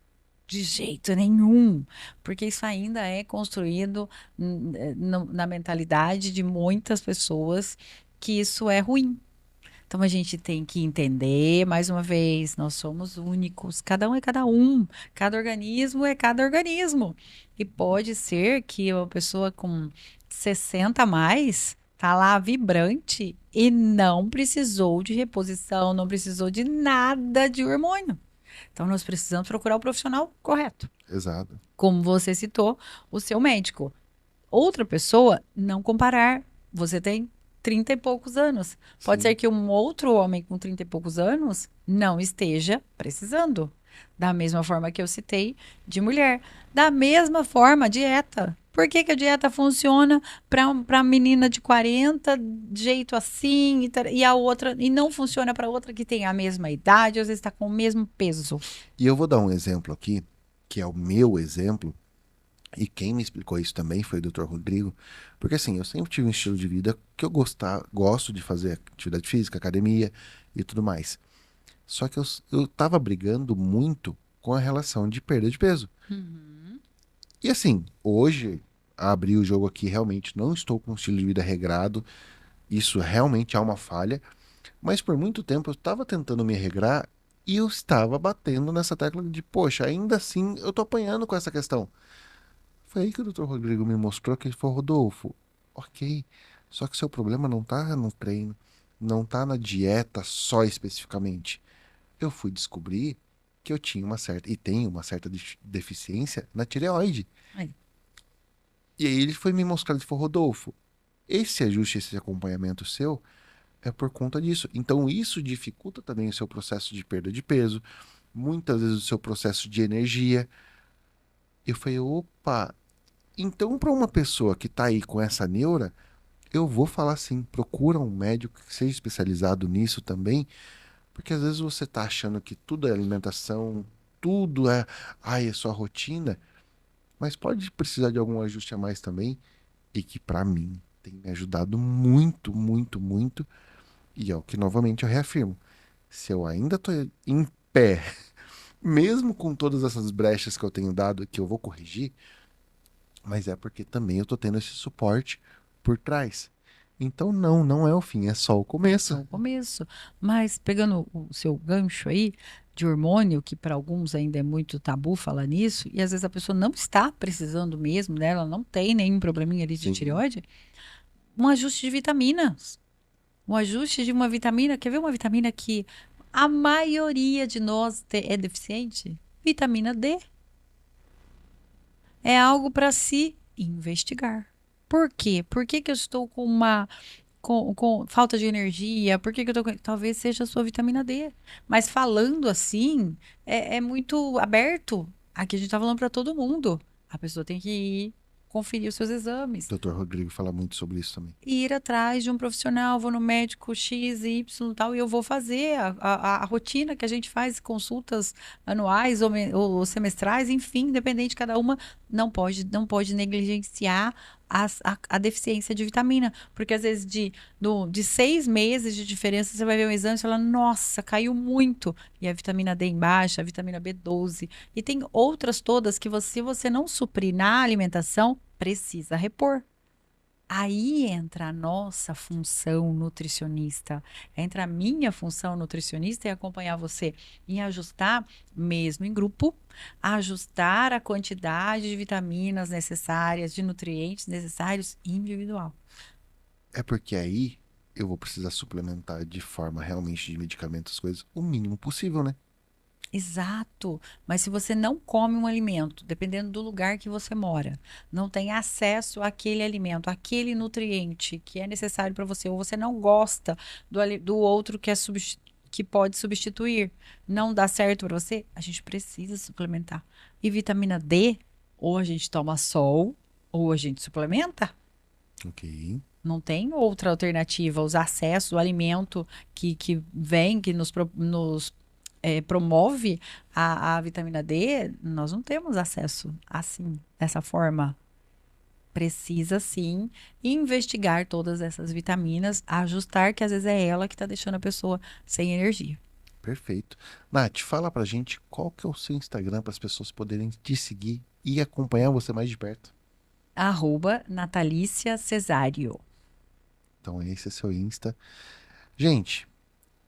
De jeito nenhum, porque isso ainda é construído na mentalidade de muitas pessoas que isso é ruim. Então a gente tem que entender, mais uma vez, nós somos únicos, cada um é cada um, cada organismo é cada organismo. E pode ser que uma pessoa com 60 a mais tá lá vibrante e não precisou de reposição, não precisou de nada de hormônio. Então nós precisamos procurar o profissional correto. Exato. Como você citou, o seu médico. Outra pessoa, não comparar. Você tem 30 e poucos anos. Pode Sim. ser que um outro homem com 30 e poucos anos não esteja precisando. Da mesma forma que eu citei de mulher. Da mesma forma, dieta. Por que que a dieta funciona para menina de 40, de jeito assim, e a outra, e não funciona para outra que tem a mesma idade, às vezes está com o mesmo peso? E eu vou dar um exemplo aqui, que é o meu exemplo, e quem me explicou isso também foi o Dr. Rodrigo, porque assim, eu sempre tive um estilo de vida que gosto de fazer atividade física, academia e tudo mais. Só que eu tava brigando muito com a relação de perda de peso. E assim, hoje, abri o jogo aqui, realmente não estou com um estilo de vida regrado, isso realmente é uma falha, mas por muito tempo eu estava tentando me regrar e eu estava batendo nessa tecla de, poxa, ainda assim eu tô apanhando com essa questão. Foi aí que o Dr. Rodrigo me mostrou que ele falou, Rodolfo, ok, só que seu problema não tá no treino, não tá na dieta só especificamente. Eu fui descobrir que eu tinha uma certa, e tenho uma certa deficiência na tireoide. Aí, E aí ele foi me mostrar, ele falou, Rodolfo, esse ajuste, esse acompanhamento seu é por conta disso. Então isso dificulta também o seu processo de perda de peso, muitas vezes o seu processo de energia. Eu falei, opa, então para uma pessoa que tá aí com essa neura, eu vou falar assim, procura um médico que seja especializado nisso também, porque às vezes você tá achando que tudo é alimentação, tudo é, ai, é só rotina, mas pode precisar de algum ajuste a mais também, e que para mim tem me ajudado muito, muito, muito. E é o que novamente eu reafirmo. Se eu ainda tô em pé, mesmo com todas essas brechas que eu tenho dado, que eu vou corrigir, mas é porque também eu tô tendo esse suporte por trás. Então não é o fim, é só o é começo. só o começo. Mas pegando o seu gancho aí de hormônio, que para alguns ainda é muito tabu falar nisso, e às vezes a pessoa não está precisando mesmo, né? Ela não tem nenhum probleminha ali de Sim, tireoide, um ajuste de vitaminas. Um ajuste de uma vitamina. Quer ver uma vitamina que a maioria de nós é deficiente? Vitamina D. É algo para se investigar. Por quê? Por que que eu estou com uma com falta de energia? Por que que eu tô com... Talvez seja a sua vitamina D. Mas falando assim, é muito aberto. Aqui a gente tá falando para todo mundo. A pessoa tem que ir conferir os seus exames. o Dr. Rodrigo fala muito sobre isso também. E ir atrás de um profissional, vou no médico X, Y e tal, e eu vou fazer a rotina que a gente faz, consultas anuais ou semestrais, enfim, independente de cada uma, não pode negligenciar a deficiência de vitamina, porque às vezes de 6 meses de diferença, você vai ver um exame e fala, nossa, caiu muito, e a vitamina D em baixa, a vitamina B12, e tem outras todas que se você não suprir na alimentação, precisa repor. Aí entra a nossa função nutricionista, entra a minha função nutricionista em acompanhar você, em ajustar, mesmo em grupo, ajustar a quantidade de vitaminas necessárias, de nutrientes necessários individual. É porque aí eu vou precisar suplementar de forma realmente de medicamentos, as coisas, o mínimo possível, né? Exato. Mas se você não come um alimento, dependendo do lugar que você mora, não tem acesso àquele alimento, àquele nutriente que é necessário para você, ou você não gosta do outro que que pode substituir, não dá certo para você, a gente precisa suplementar. E vitamina D, ou a gente toma sol, ou a gente suplementa. Ok, Não tem outra alternativa. Os acessos, o alimento que vem, que nos promove a vitamina D, nós não temos acesso assim, dessa forma. Precisa sim investigar todas essas vitaminas, ajustar, que às vezes é ela que está deixando a pessoa sem energia. perfeito. Nath, fala pra gente qual que é o seu Instagram para as pessoas poderem te seguir e acompanhar você mais de perto. @Natalícia Cesário. Então esse é seu Insta. Gente,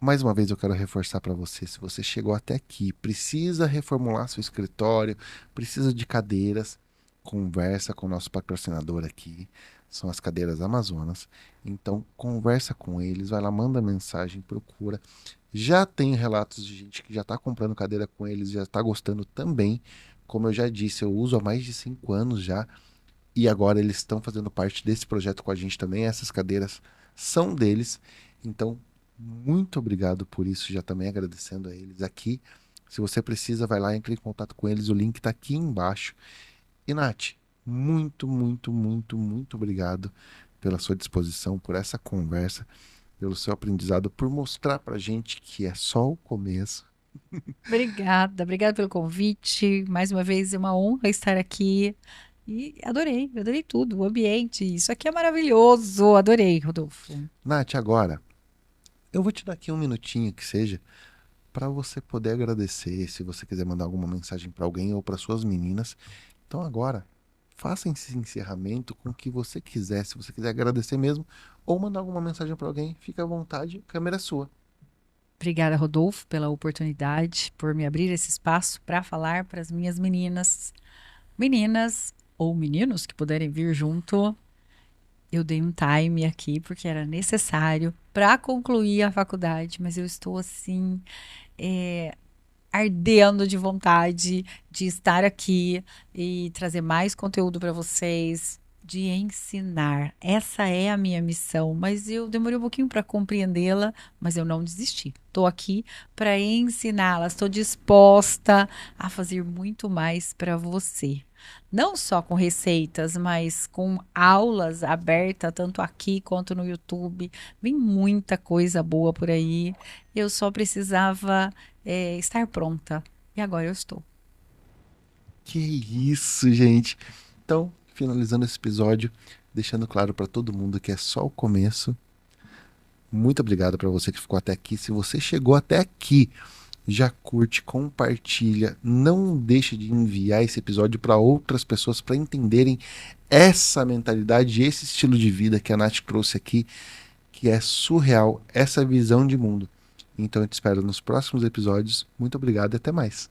Mais uma vez eu quero reforçar para você, se você chegou até aqui, precisa reformular seu escritório, precisa de cadeiras, conversa com o nosso patrocinador aqui, são as cadeiras Amazonas. Então conversa com eles, vai lá, manda mensagem, procura. Já tem relatos de gente que já está comprando cadeira com eles, já está gostando também. Como eu já disse, eu uso há mais de 5 anos já, e agora eles estão fazendo parte desse projeto com a gente também. Essas cadeiras são deles, então muito obrigado por isso, já também agradecendo a eles aqui. Se você precisa, vai lá, entre em contato com eles, o link está aqui embaixo. E Nath, muito, muito, muito, muito obrigado pela sua disposição, por essa conversa, pelo seu aprendizado, por mostrar pra gente que é só o começo. Obrigada pelo convite. Mais uma vez, é uma honra estar aqui. E adorei tudo, o ambiente. Isso aqui é maravilhoso. Adorei, Rodolfo. Nath, agora, eu vou te dar aqui um minutinho que seja, para você poder agradecer, se você quiser mandar alguma mensagem para alguém ou para suas meninas. Então agora, faça esse encerramento com o que você quiser, se você quiser agradecer mesmo, ou mandar alguma mensagem para alguém, fica à vontade, a câmera é sua. Obrigada, Rodolfo, pela oportunidade, por me abrir esse espaço para falar para as minhas meninas ou meninos que puderem vir junto. Eu dei um time aqui porque era necessário para concluir a faculdade, mas eu estou assim, ardendo de vontade de estar aqui e trazer mais conteúdo para vocês, de ensinar. Essa é a minha missão, mas eu demorei um pouquinho para compreendê-la, mas eu não desisti. Estou aqui para ensiná-las, estou disposta a fazer muito mais para você. Não só com receitas, mas com aulas abertas, tanto aqui quanto no YouTube. Vem muita coisa boa por aí. Eu só precisava estar pronta. E agora eu estou. Que isso, gente. Então, finalizando esse episódio, deixando claro para todo mundo que é só o começo. Muito obrigado para você que ficou até aqui. Se você chegou até aqui, já curte, compartilha, não deixe de enviar esse episódio para outras pessoas para entenderem essa mentalidade, esse estilo de vida que a Nath trouxe aqui, que é surreal, essa visão de mundo. Então eu te espero nos próximos episódios. Muito obrigado e até mais.